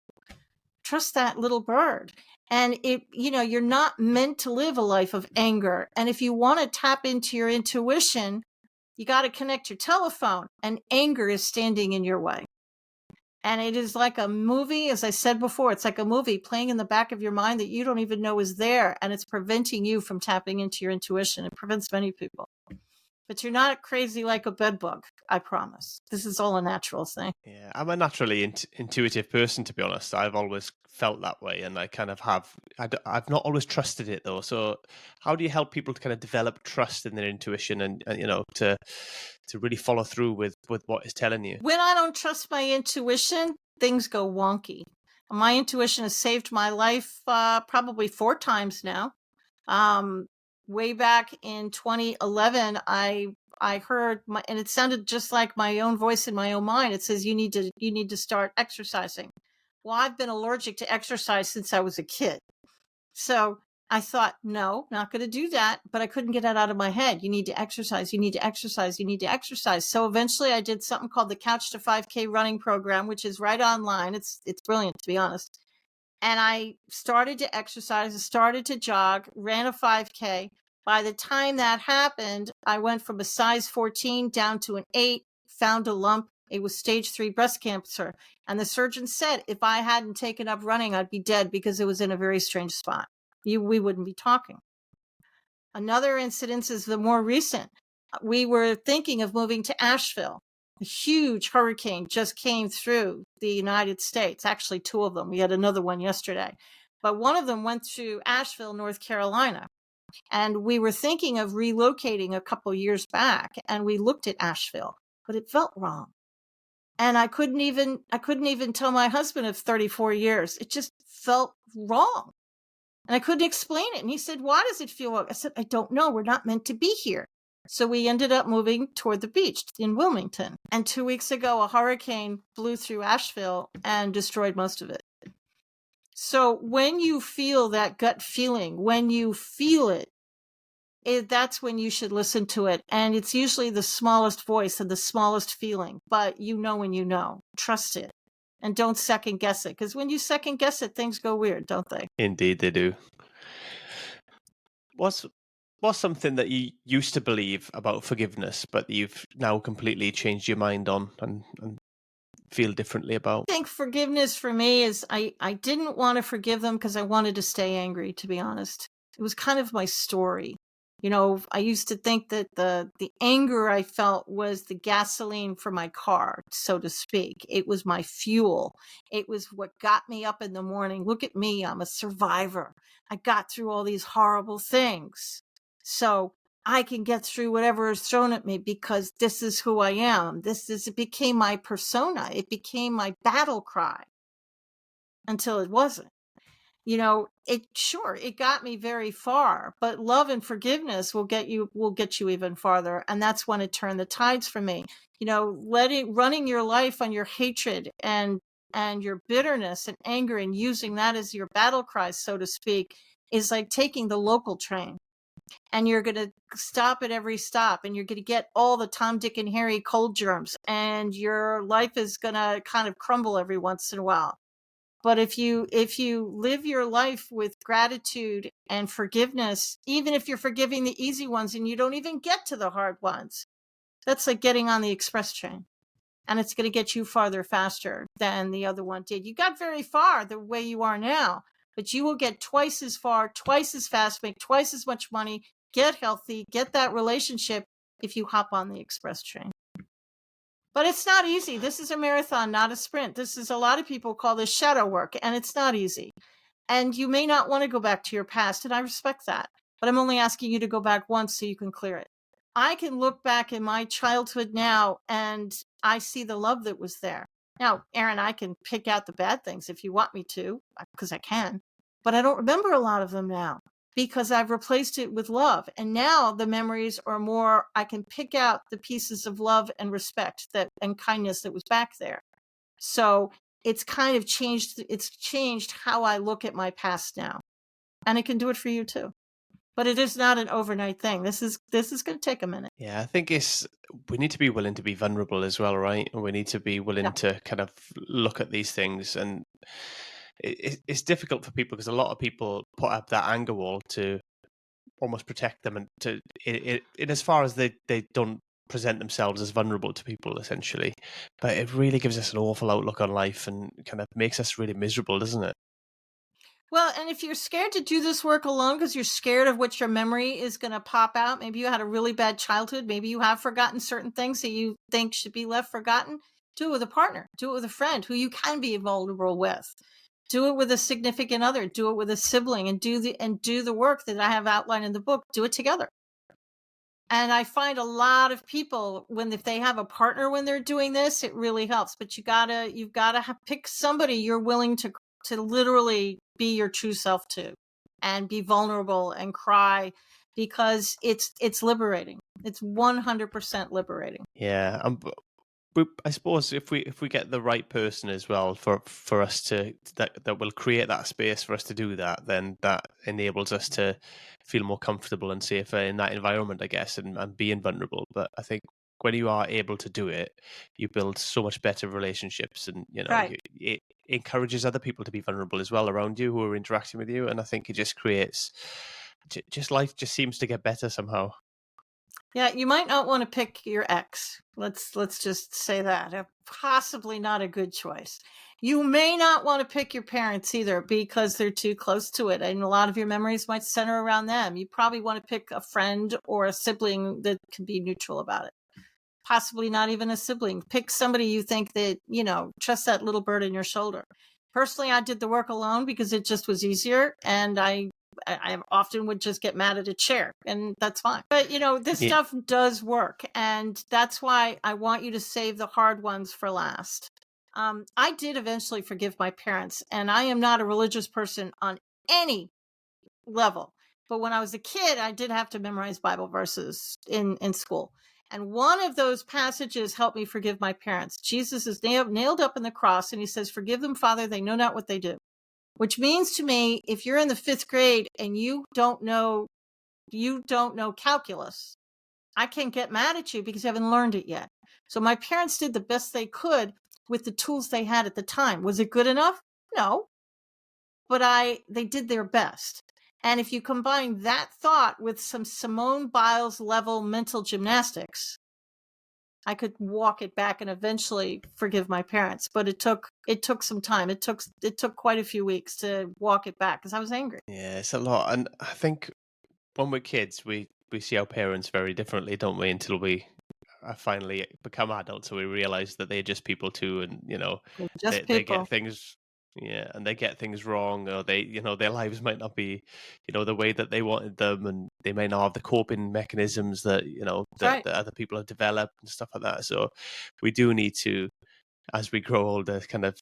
Trust that little bird. And you're not meant to live a life of anger. And if you want to tap into your intuition, you got to connect your telephone, and anger is standing in your way. And it is like a movie, as I said before, it's like a movie playing in the back of your mind that you don't even know is there. And it's preventing you from tapping into your intuition. It prevents many people. But you're not crazy like a bedbug, I promise. This is all a natural thing. Yeah, I'm a naturally intuitive person, to be honest. I've always felt that way, and I kind of have. I've not always trusted it, though. So, how do you help people to kind of develop trust in their intuition, and to really follow through with what it's telling you? When I don't trust my intuition, things go wonky. My intuition has saved my life probably 4 times now. Way back in 2011, I heard and it sounded just like my own voice in my own mind. It says, you need to start exercising. Well, I've been allergic to exercise since I was a kid. So I thought, no, not going to do that. But I couldn't get it out of my head. You need to exercise. You need to exercise. You need to exercise. So eventually I did something called the Couch to 5K running program, which is right online. It's brilliant, to be honest. And I started to exercise, started to jog, ran a 5K. By the time that happened, I went from a size 14 down to an 8, found a lump. It was stage 3 breast cancer. And the surgeon said if I hadn't taken up running, I'd be dead because it was in a very strange spot. We wouldn't be talking. Another incident is the more recent. We were thinking of moving to Asheville. A huge hurricane just came through the United States. Actually, 2 of them. We had another one yesterday. But one of them went through Asheville, North Carolina. And we were thinking of relocating a couple years back, and we looked at Asheville, but it felt wrong. And I couldn't even tell my husband of 34 years. It just felt wrong. And I couldn't explain it. And he said, "Why does it feel wrong?" I said, "I don't know. We're not meant to be here." So we ended up moving toward the beach in Wilmington. And 2 weeks ago, a hurricane blew through Asheville and destroyed most of it. So when you feel that gut feeling, when you feel it, that's when you should listen to it. And it's usually the smallest voice and the smallest feeling, but when you know. Trust it. And don't second guess it. Because when you second guess it, things go weird, don't they? Indeed, they do. What's something that you used to believe about forgiveness, but you've now completely changed your mind on and feel differently about? I think forgiveness for me is I didn't want to forgive them because I wanted to stay angry, to be honest. It was kind of my story. I used to think that the anger I felt was the gasoline for my car, so to speak. It was my fuel. It was what got me up in the morning. Look at me. I'm a survivor. I got through all these horrible things. So I can get through whatever is thrown at me because this is who I am. It became my persona. It became my battle cry until it wasn't. It got me very far, but love and forgiveness will get you even farther. And that's when it turned the tides for me. Running your life on your hatred and your bitterness and anger and using that as your battle cry, so to speak, is like taking the local train. And you're going to stop at every stop, and you're going to get all the Tom, Dick, and Harry cold germs, and your life is going to kind of crumble every once in a while. But if you live your life with gratitude and forgiveness, even if you're forgiving the easy ones and you don't even get to the hard ones, that's like getting on the express train. And it's going to get you farther faster than the other one did. You got very far the way you are now, but you will get twice as far, twice as fast, make twice as much money, get healthy, get that relationship if you hop on the express train. But it's not easy. This is a marathon, not a sprint. This is, a lot of people call this shadow work, and it's not easy. And you may not want to go back to your past, and I respect that. But I'm only asking you to go back once so you can clear it. I can look back in my childhood now, and I see the love that was there. Now, Aaron, I can pick out the bad things if you want me to, because I can. But I don't remember a lot of them now, because I've replaced it with love. And now the memories are more, I can pick out the pieces of love and respect and kindness that was back there. So it's kind of changed. It's changed how I look at my past now. And it can do it for you too. But it is not an overnight thing. This is going to take a minute. Yeah, I think we need to be willing to be vulnerable as well, right? And we need to be willing to kind of look at these things. And it's difficult for people because a lot of people put up that anger wall to almost protect them, and in as far as they don't present themselves as vulnerable to people, essentially. But it really gives us an awful outlook on life and kind of makes us really miserable, doesn't it? Well, and if you're scared to do this work alone because you're scared of what your memory is going to pop out, maybe you had a really bad childhood, maybe you have forgotten certain things that you think should be left forgotten, do it with a partner, do it with a friend who you can be vulnerable with. Do it with a significant other, do it with a sibling, and do the work that I have outlined in the book. Do it together. And I find a lot of people, if they have a partner when they're doing this, it really helps. But you've gotta pick somebody you're willing to literally be your true self to, and be vulnerable and cry, because it's liberating. It's 100% liberating. Yeah, I suppose if we get the right person as well for us to that will create that space for us to do that, then that enables us to feel more comfortable and safer in that environment, I guess, and being vulnerable. But I think when you are able to do it, you build so much better relationships, and Right. it encourages other people to be vulnerable as well around you who are interacting with you, and I think it just creates just life just seems to get better somehow. Yeah, you might not want to pick your ex. Let's just say that. Possibly not a good choice. You may not want to pick your parents either, because they're too close to it, and a lot of your memories might center around them. You probably want to pick a friend or a sibling that can be neutral about it. Possibly not even a sibling. Pick somebody you think that, trust that little bird in your shoulder. Personally, I did the work alone because it just was easier, and I often would just get mad at a chair, and that's fine. But this stuff does work, and that's why I want you to save the hard ones for last. I did eventually forgive my parents, and I am not a religious person on any level. But when I was a kid, I did have to memorize Bible verses in school. And one of those passages helped me forgive my parents. Jesus is nailed up in the cross, and he says, "Forgive them, Father, they know not what they do." Which means to me, if you're in the 5th grade and you don't know calculus, I can't get mad at you because you haven't learned it yet. So my parents did the best they could with the tools they had at the time. Was it good enough? No. But they did their best. And if you combine that thought with some Simone Biles level mental gymnastics, I could walk it back and eventually forgive my parents. But it took some time. It took quite a few weeks to walk it back because I was angry. Yeah, it's a lot. And I think when we're kids, we see our parents very differently, don't we? Until we finally become adults, so we realize that they're just people too, and Just they people. get things, and they get things wrong, or they, their lives might not be, the way that they wanted them, and they may not have the coping mechanisms that Right. that other people have developed and stuff like that. So we do need to, as we grow older, kind of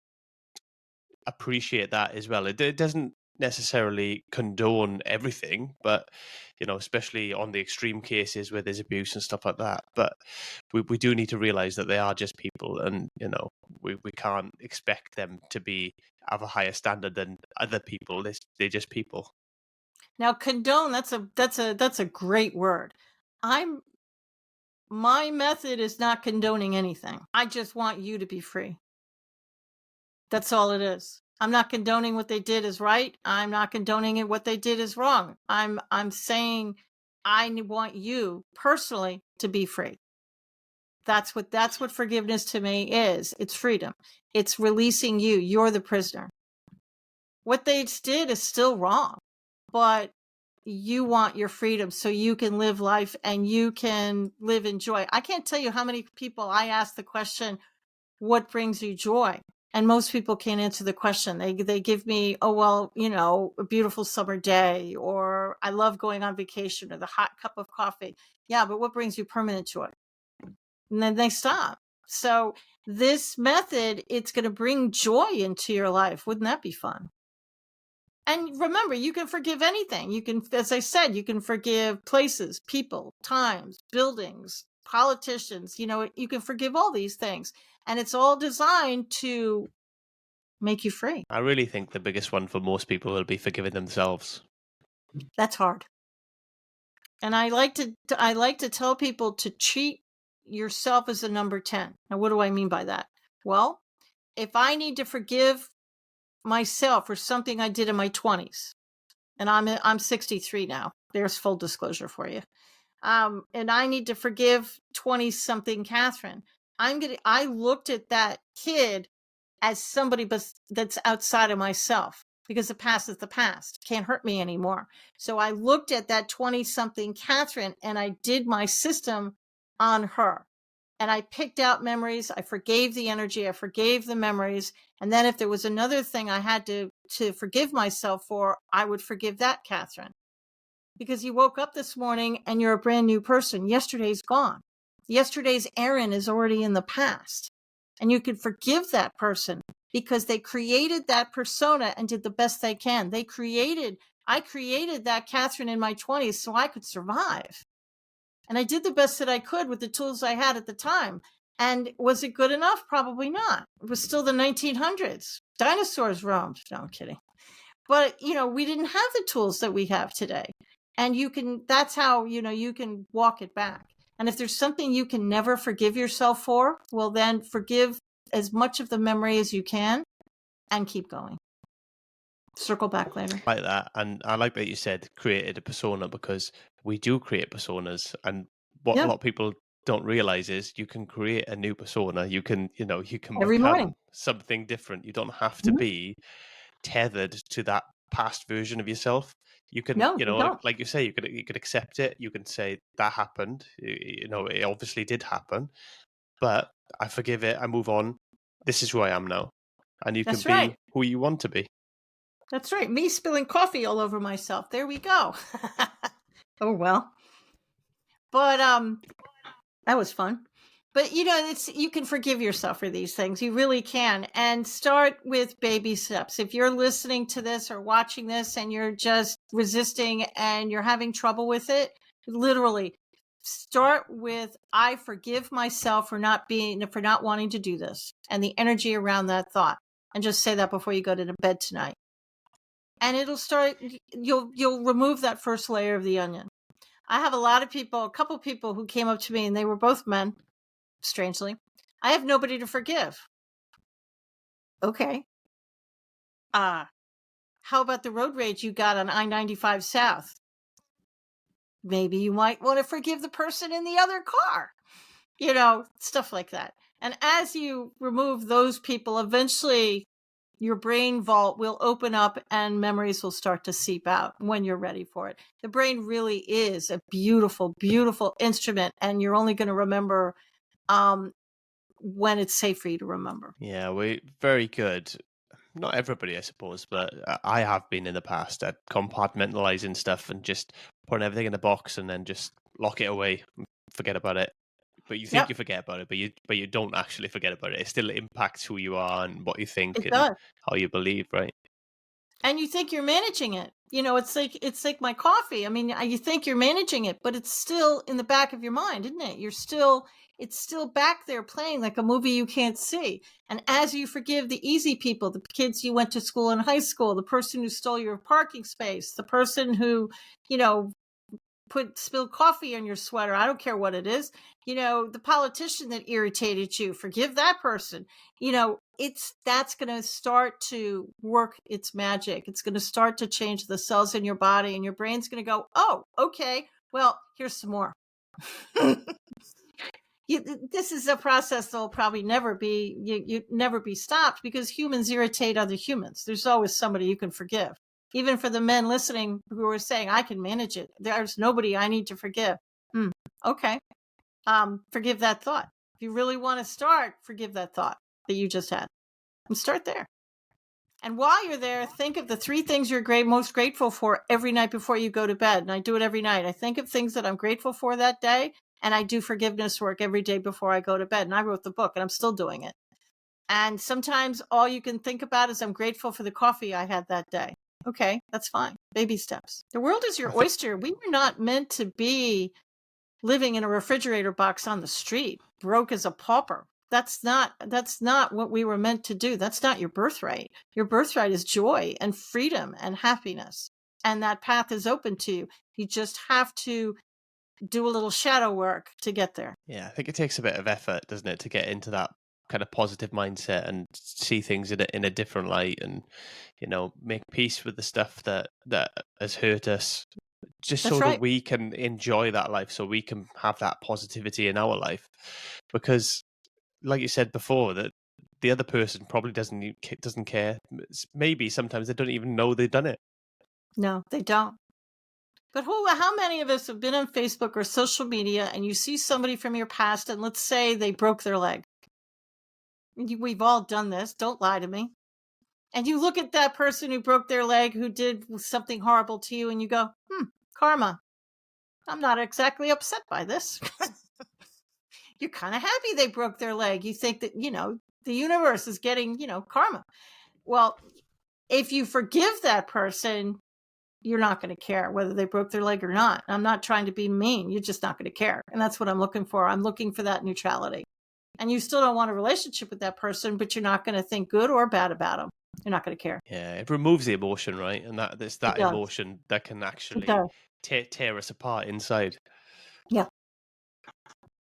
appreciate that as well. It doesn't necessarily condone everything, but especially on the extreme cases where there's abuse and stuff like that. But we do need to realize that they are just people, and we can't expect them to be have a higher standard than other people. They're just people. Now, condone, that's a great word. My method is not condoning anything. I just want you to be free. That's all it is. I'm not condoning what they did is right. I'm not condoning it what they did is wrong. I'm saying I want you personally to be free. That's what forgiveness to me is. It's freedom. It's releasing you. You're the prisoner. What they did is still wrong, but you want your freedom so you can live life and you can live in joy. I can't tell you how many people I ask the question, what brings you joy? And most people can't answer the question. They give me, oh, well, a beautiful summer day, or I love going on vacation, or the hot cup of coffee. Yeah, but what brings you permanent joy? And then they stop. So this method, it's going to bring joy into your life. Wouldn't that be fun? And remember, you can forgive anything. You can, as I said, you can forgive places, people, times, buildings, politicians. You can forgive all these things. And it's all designed to make you free. I really think the biggest one for most people will be forgiving themselves. That's hard. And I like to tell people to treat yourself as a number 10. Now, what do I mean by that? Well, if I need to forgive myself for something I did in my 20s, and I'm 63 now. There's full disclosure for you. And I need to forgive 20-something Catherine. I looked at that kid as somebody that's outside of myself, because the past is the past. Can't hurt me anymore. So I looked at that 20-something Catherine and I did my system on her. And I picked out memories. I forgave the energy. I forgave the memories. And then if there was another thing I had to forgive myself for, I would forgive that Catherine. Because you woke up this morning and you're a brand new person. Yesterday's gone. Yesterday's Erin is already in the past. And you can forgive that person because they created that persona and did the best they can. I created that Catherine in my 20s so I could survive. And I did the best that I could with the tools I had at the time. And was it good enough? Probably not. It was still the 1900s. Dinosaurs roamed. No, I'm kidding. But, we didn't have the tools that we have today. And that's how, you can walk it back. And if there's something you can never forgive yourself for, well, then forgive as much of the memory as you can and keep going. Circle back later. Like that. And I like that you said created a persona, because we do create personas. And what a lot of people don't realize is you can create a new persona. You can Every become morning. something different. You don't have to be tethered to that past version of yourself. You can, No, you don't. like you say, you could accept it. You can say that happened. It obviously did happen, but I forgive it. I move on. This is who I am now, and you That's can right. be who you want to be. That's right. Me spilling coffee all over myself. There we go. Oh, well. But that was fun. But you can forgive yourself for these things. You really can. And start with baby steps. If you're listening to this or watching this and you're just resisting and you're having trouble with it, literally start with, I forgive myself for not wanting to do this, and the energy around that thought. And just say that before you go to bed tonight. And it'll start, you'll remove that first layer of the onion. I have a couple people who came up to me, and they were both men, strangely. I have nobody to forgive. Okay. How about the road rage you got on I-95 South? Maybe you might want to forgive the person in the other car. Stuff like that. And as you remove those people, eventually your brain vault will open up and memories will start to seep out when you're ready for it. The brain really is a beautiful, beautiful instrument, and you're only going to remember when it's safe for you to remember. Yeah, we're very good. Not everybody, I suppose, but I have been in the past at compartmentalizing stuff and just putting everything in a box and then just lock it away, forget about it. But you think you forget about it, but you don't actually forget about it. It still impacts who you are and what you think It and does. how you believe, right? And you think you're managing it. It's like my coffee. I mean, you think you're managing it, but it's still in the back of your mind, isn't it? It's still back there playing like a movie you can't see. And as you forgive the easy people, the kids you went to school in high school, the person who stole your parking space, the person who, spilled coffee on your sweater. I don't care what it is. The politician that irritated you, forgive that person. That's going to start to work its magic. It's going to start to change the cells in your body, and your brain's going to go, oh, okay, well, here's some more. This is a process that will probably never be stopped, because humans irritate other humans. There's always somebody you can forgive. Even for the men listening who are saying, I can manage it, there's nobody I need to forgive. Okay. Forgive that thought. If you really want to start, forgive that thought that you just had, and start there. And while you're there, think of the 3 things you're most grateful for every night before you go to bed. And I do it every night. I think of things that I'm grateful for that day, and I do forgiveness work every day before I go to bed. And I wrote the book, and I'm still doing it. And sometimes all you can think about is, I'm grateful for the coffee I had that day. Okay, that's fine. Baby steps. The world is your oyster. We were not meant to be living in a refrigerator box on the street, broke as a pauper. That's not what we were meant to do. That's not your birthright. Your birthright is joy and freedom and happiness. And that path is open to you. You just have to do a little shadow work to get there. Yeah, I think it takes a bit of effort, doesn't it, to get into that kind of positive mindset and see things in a different light, and make peace with the stuff that has hurt us, just That's so right. that we can enjoy that life, so we can have that positivity in our life. Because, like you said before, that the other person probably doesn't care. Maybe sometimes they don't even know they've done it. No, they don't. But how many of us have been on Facebook or social media, and you see somebody from your past, and let's say they broke their leg. We've all done this. Don't lie to me. And you look at that person who broke their leg, who did something horrible to you, and you go, karma. I'm not exactly upset by this. You're kind of happy they broke their leg. You think that, the universe is getting, karma. Well, if you forgive that person, you're not going to care whether they broke their leg or not. I'm not trying to be mean. You're just not going to care. And that's what I'm looking for. I'm looking for that neutrality. And you still don't want a relationship with that person, but you're not going to think good or bad about them. You're not going to care. Yeah, it removes the emotion, right? And it's that emotion that can actually tear us apart inside. Yeah.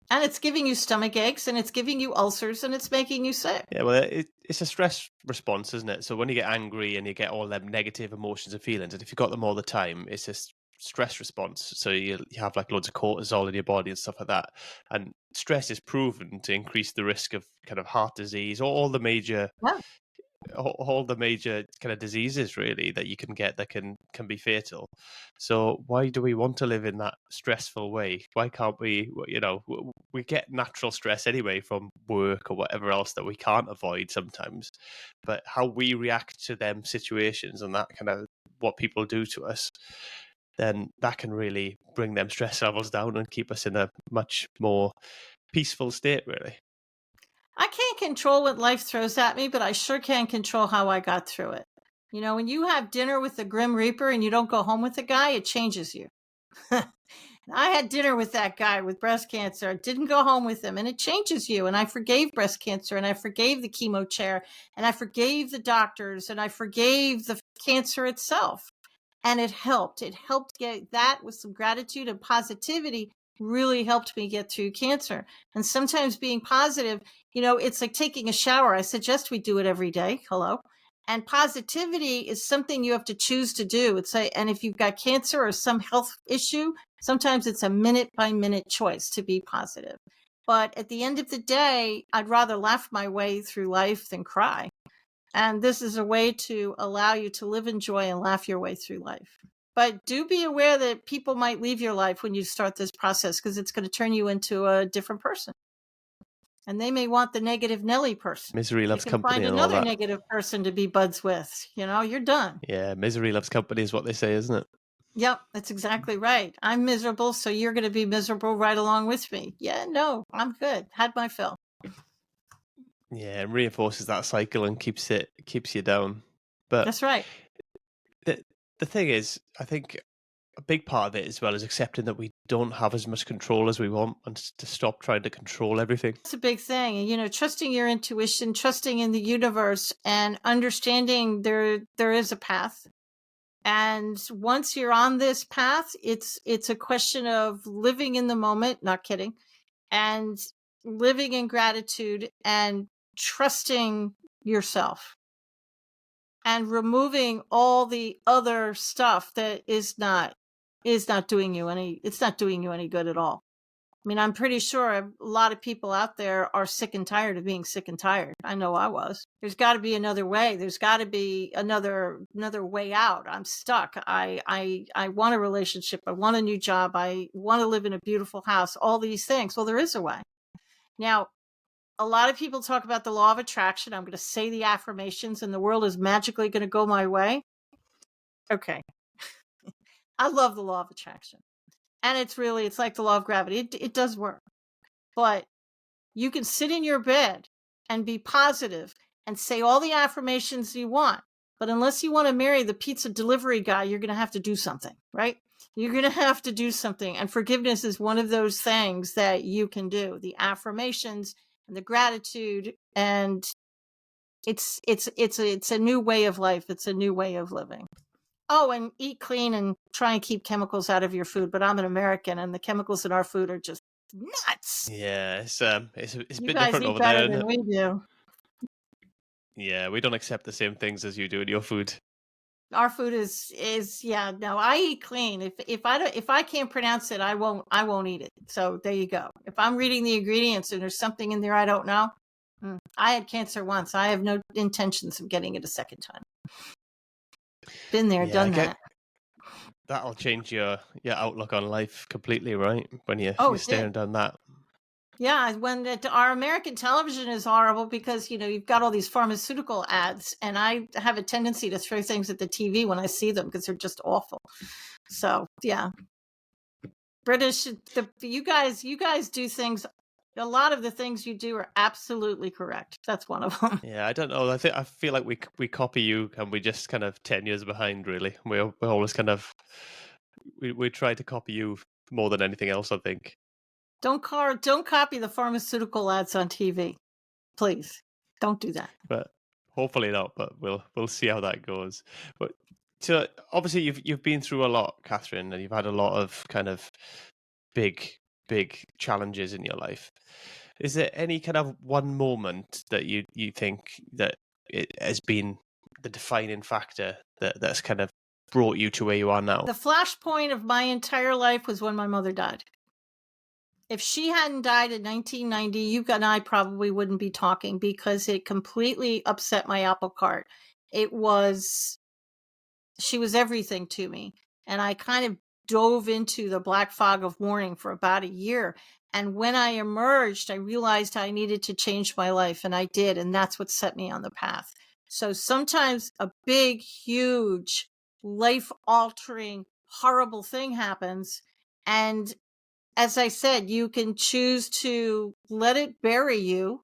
And it's giving you stomach aches, and it's giving you ulcers, and it's making you sick. Yeah, well, it's a stress response, isn't it? So when you get angry and you get all them negative emotions and feelings, and if you've got them all the time, it's a stress response. So you have like loads of cortisol in your body and stuff like that. And stress is proven to increase the risk of kind of heart disease, all the major... Yeah. all the major kind of diseases really that you can get that can be fatal. So why do we want to live in that stressful way? Why can't we, we get natural stress anyway from work or whatever else that we can't avoid sometimes, but how we react to them situations and that kind of what people do to us, then that can really bring them stress levels down and keep us in a much more peaceful state, really. I can't control what life throws at me, but I sure can control how I got through it. When you have dinner with the Grim Reaper and you don't go home with the guy, it changes you. I had dinner with that guy with breast cancer. I didn't go home with him, and it changes you. And I forgave breast cancer, and I forgave the chemo chair, and I forgave the doctors, and I forgave the cancer itself. And it helped. It helped get that with some gratitude and positivity. Really helped me get through cancer. And sometimes being positive, it's like taking a shower. I suggest we do it every day. Hello. And positivity is something you have to choose to do. And if you've got cancer or some health issue, sometimes it's a minute by minute choice to be positive. But at the end of the day, I'd rather laugh my way through life than cry. And this is a way to allow you to live in joy and laugh your way through life. But do be aware that people might leave your life when you start this process, because it's going to turn you into a different person. And they may want the negative Nelly person. Misery loves company. Find and all another that. negative person to be buds with. You're done. Yeah, misery loves company is what they say, isn't it? Yep, that's exactly right. I'm miserable, so you're going to be miserable right along with me. Yeah, no, I'm good. Had my fill. Yeah, it reinforces that cycle and keeps you down. But that's right. The thing is, I think a big part of it as well is accepting that we don't have as much control as we want, and to stop trying to control everything. That's a big thing. Trusting your intuition, trusting in the universe, and understanding there is a path. And once you're on this path, it's a question of living in the moment, not kidding, and living in gratitude and trusting yourself and removing all the other stuff that is not doing you any good at all. I mean, I'm pretty sure a lot of people out there are sick and tired of being sick and tired. I know I was. There's got to be another way. There's got to be another way out. I'm stuck. I want a relationship. I want a new job. I want to live in a beautiful house. All these things. Well, there is a way. Now, a lot of people talk about the law of attraction. I'm going to say the affirmations and the world is magically going to go my way. Okay. I love the law of attraction. And it's like the law of gravity. It does work. But you can sit in your bed and be positive and say all the affirmations you want. But unless you want to marry the pizza delivery guy, you're going to have to do something, right? You're going to have to do something. And forgiveness is one of those things that you can do. The affirmations and the gratitude. And it's a new way of life. It's a new way of living. Oh, and eat clean and try and keep chemicals out of your food. But I'm an American, and the chemicals in our food are just nuts. Yeah, it's a You bit guys different eat over better there, isn't than it? we do. Yeah, we don't accept the same things as you do in your food. Our food is yeah. No, I eat clean. If I can't pronounce it, I won't eat it. So there you go. If I'm reading the ingredients and there's something in there I don't know, I had cancer once. I have no intentions of getting it a second time. Been there, Yeah, I done get that. that'll change your outlook on life completely, right? When Oh, you're it did. staring down that. Yeah, when our American television is horrible because, you've got all these pharmaceutical ads, and I have a tendency to throw things at the TV when I see them because they're just awful. So, yeah. British, you guys do things, a lot of the things you do are absolutely correct. That's one of them. Yeah, I don't know. I feel like we copy you, and we just kind of 10 years behind. Really, we're always kind of we try to copy you more than anything else. I think. Don't copy the pharmaceutical ads on TV. Please. Don't do that. But hopefully not. But we'll see how that goes. But so obviously you've been through a lot, Catherine, and you've had a lot of kind of big challenges in your life. Is there any kind of one moment that you think that it has been the defining factor that's kind of brought you to where you are now? The flashpoint of my entire life was when my mother died. If she hadn't died in 1990, you and I probably wouldn't be talking because it completely upset my apple cart. She was everything to me. And I kind of dove into the black fog of mourning for about a year. And when I emerged, I realized I needed to change my life, and I did. And that's what set me on the path. So sometimes a big, huge, life altering, horrible thing happens. And as I said, you can choose to let it bury you,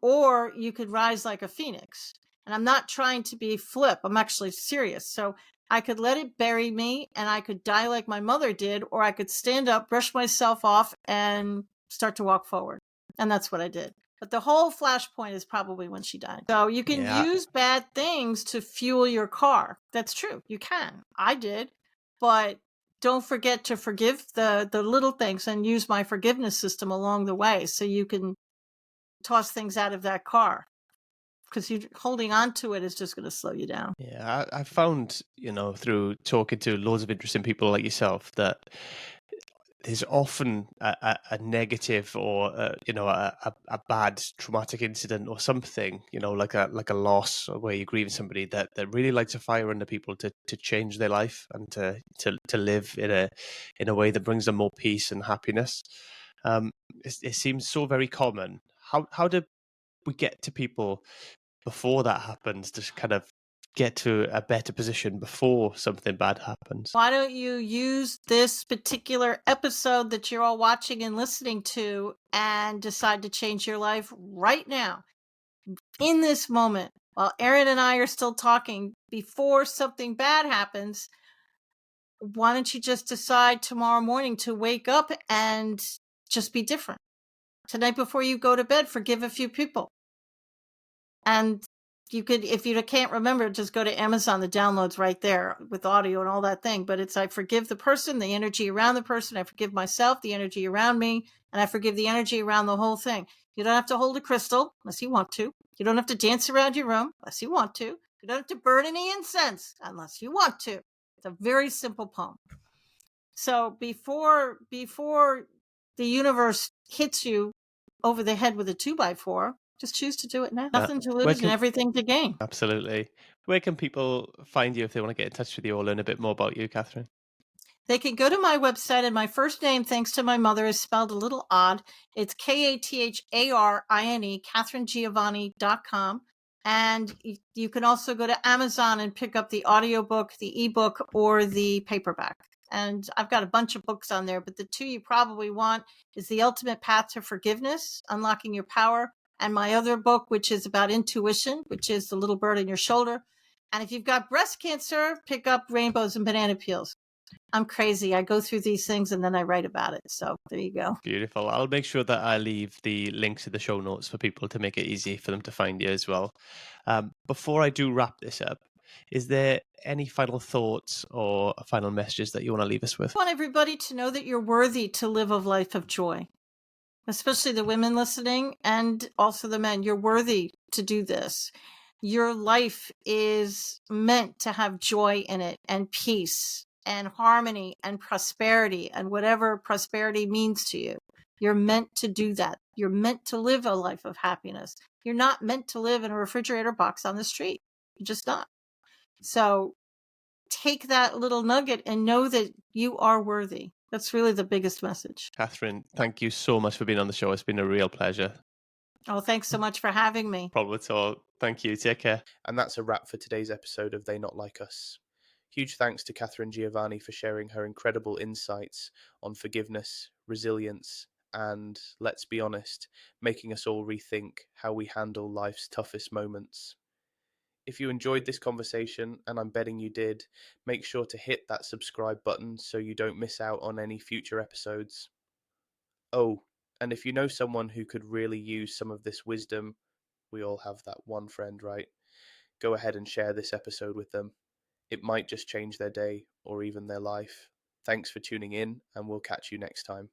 or you could rise like a phoenix. And I'm not trying to be flip. I'm actually serious. So I could let it bury me and I could die like my mother did, or I could stand up, brush myself off, and start to walk forward. And that's what I did. But the whole flashpoint is probably when she died. So you can use bad things to fuel your car. That's true. You can. I did. But don't forget to forgive the little things and use my forgiveness system along the way so you can toss things out of that car, because you holding on to it is just going to slow you down. Yeah, I found, through talking to loads of interesting people like yourself, that there's often a negative or a bad traumatic incident or something, like a loss, or where you're grieving somebody that really lights a fire under people to change their life and to live in a way that brings them more peace and happiness. It seems so very common. How do we get to people before that happens to kind of get to a better position before something bad happens? Why don't you use this particular episode that you're all watching and listening to and decide to change your life right now, in this moment, while Erin and I are still talking, before something bad happens? Why don't you just decide tomorrow morning to wake up and just be different? Tonight before you go to bed, forgive a few people. And you could, if you can't remember, just go to Amazon. The download's right there with audio and all that thing. But it's, I forgive the person, the energy around the person. I forgive myself, the energy around me, and I forgive the energy around the whole thing. You don't have to hold a crystal unless you want to. You don't have to dance around your room unless you want to. You don't have to burn any incense unless you want to. It's a very simple poem. So before the universe hits you over the head with a 2x4, just choose to do it now. Nothing to lose and everything to gain. Absolutely. Where can people find you if they want to get in touch with you or learn a bit more about you, Katharine? They can go to my website, and my first name, thanks to my mother, is spelled a little odd. It's Katharine, KatharineGiovanni.com. And you can also go to Amazon and pick up the audiobook, the ebook, or the paperback. And I've got a bunch of books on there, but the two you probably want is The Ultimate Path to Forgiveness, Unlocking Your Power, and my other book, which is about intuition, which is The Little Bird on Your Shoulder. And if you've got breast cancer, pick up Rainbows and Banana Peels. I'm crazy. I go through these things and then I write about it. So there you go. Beautiful. I'll make sure that I leave the links to the show notes for people to make it easy for them to find you as well. Before I do wrap this up, is there any final thoughts or final messages that you want to leave us with? I want everybody to know that you're worthy to live a life of joy, especially the women listening and also the men. You're worthy to do this. Your life is meant to have joy in it, and peace and harmony and prosperity, and whatever prosperity means to you. You're meant to do that. You're meant to live a life of happiness. You're not meant to live in a refrigerator box on the street. You're just not. So take that little nugget and know that you are worthy. That's really the biggest message. Katharine, thank you so much for being on the show. It's been a real pleasure. Oh, thanks so much for having me. Problem at all. Thank you. Take care. And that's a wrap for today's episode of They Not Like Us. Huge thanks to Katharine Giovanni for sharing her incredible insights on forgiveness, resilience, and, let's be honest, making us all rethink how we handle life's toughest moments. If you enjoyed this conversation, and I'm betting you did, make sure to hit that subscribe button so you don't miss out on any future episodes. Oh, and if you know someone who could really use some of this wisdom, we all have that one friend, right? Go ahead and share this episode with them. It might just change their day or even their life. Thanks for tuning in, and we'll catch you next time.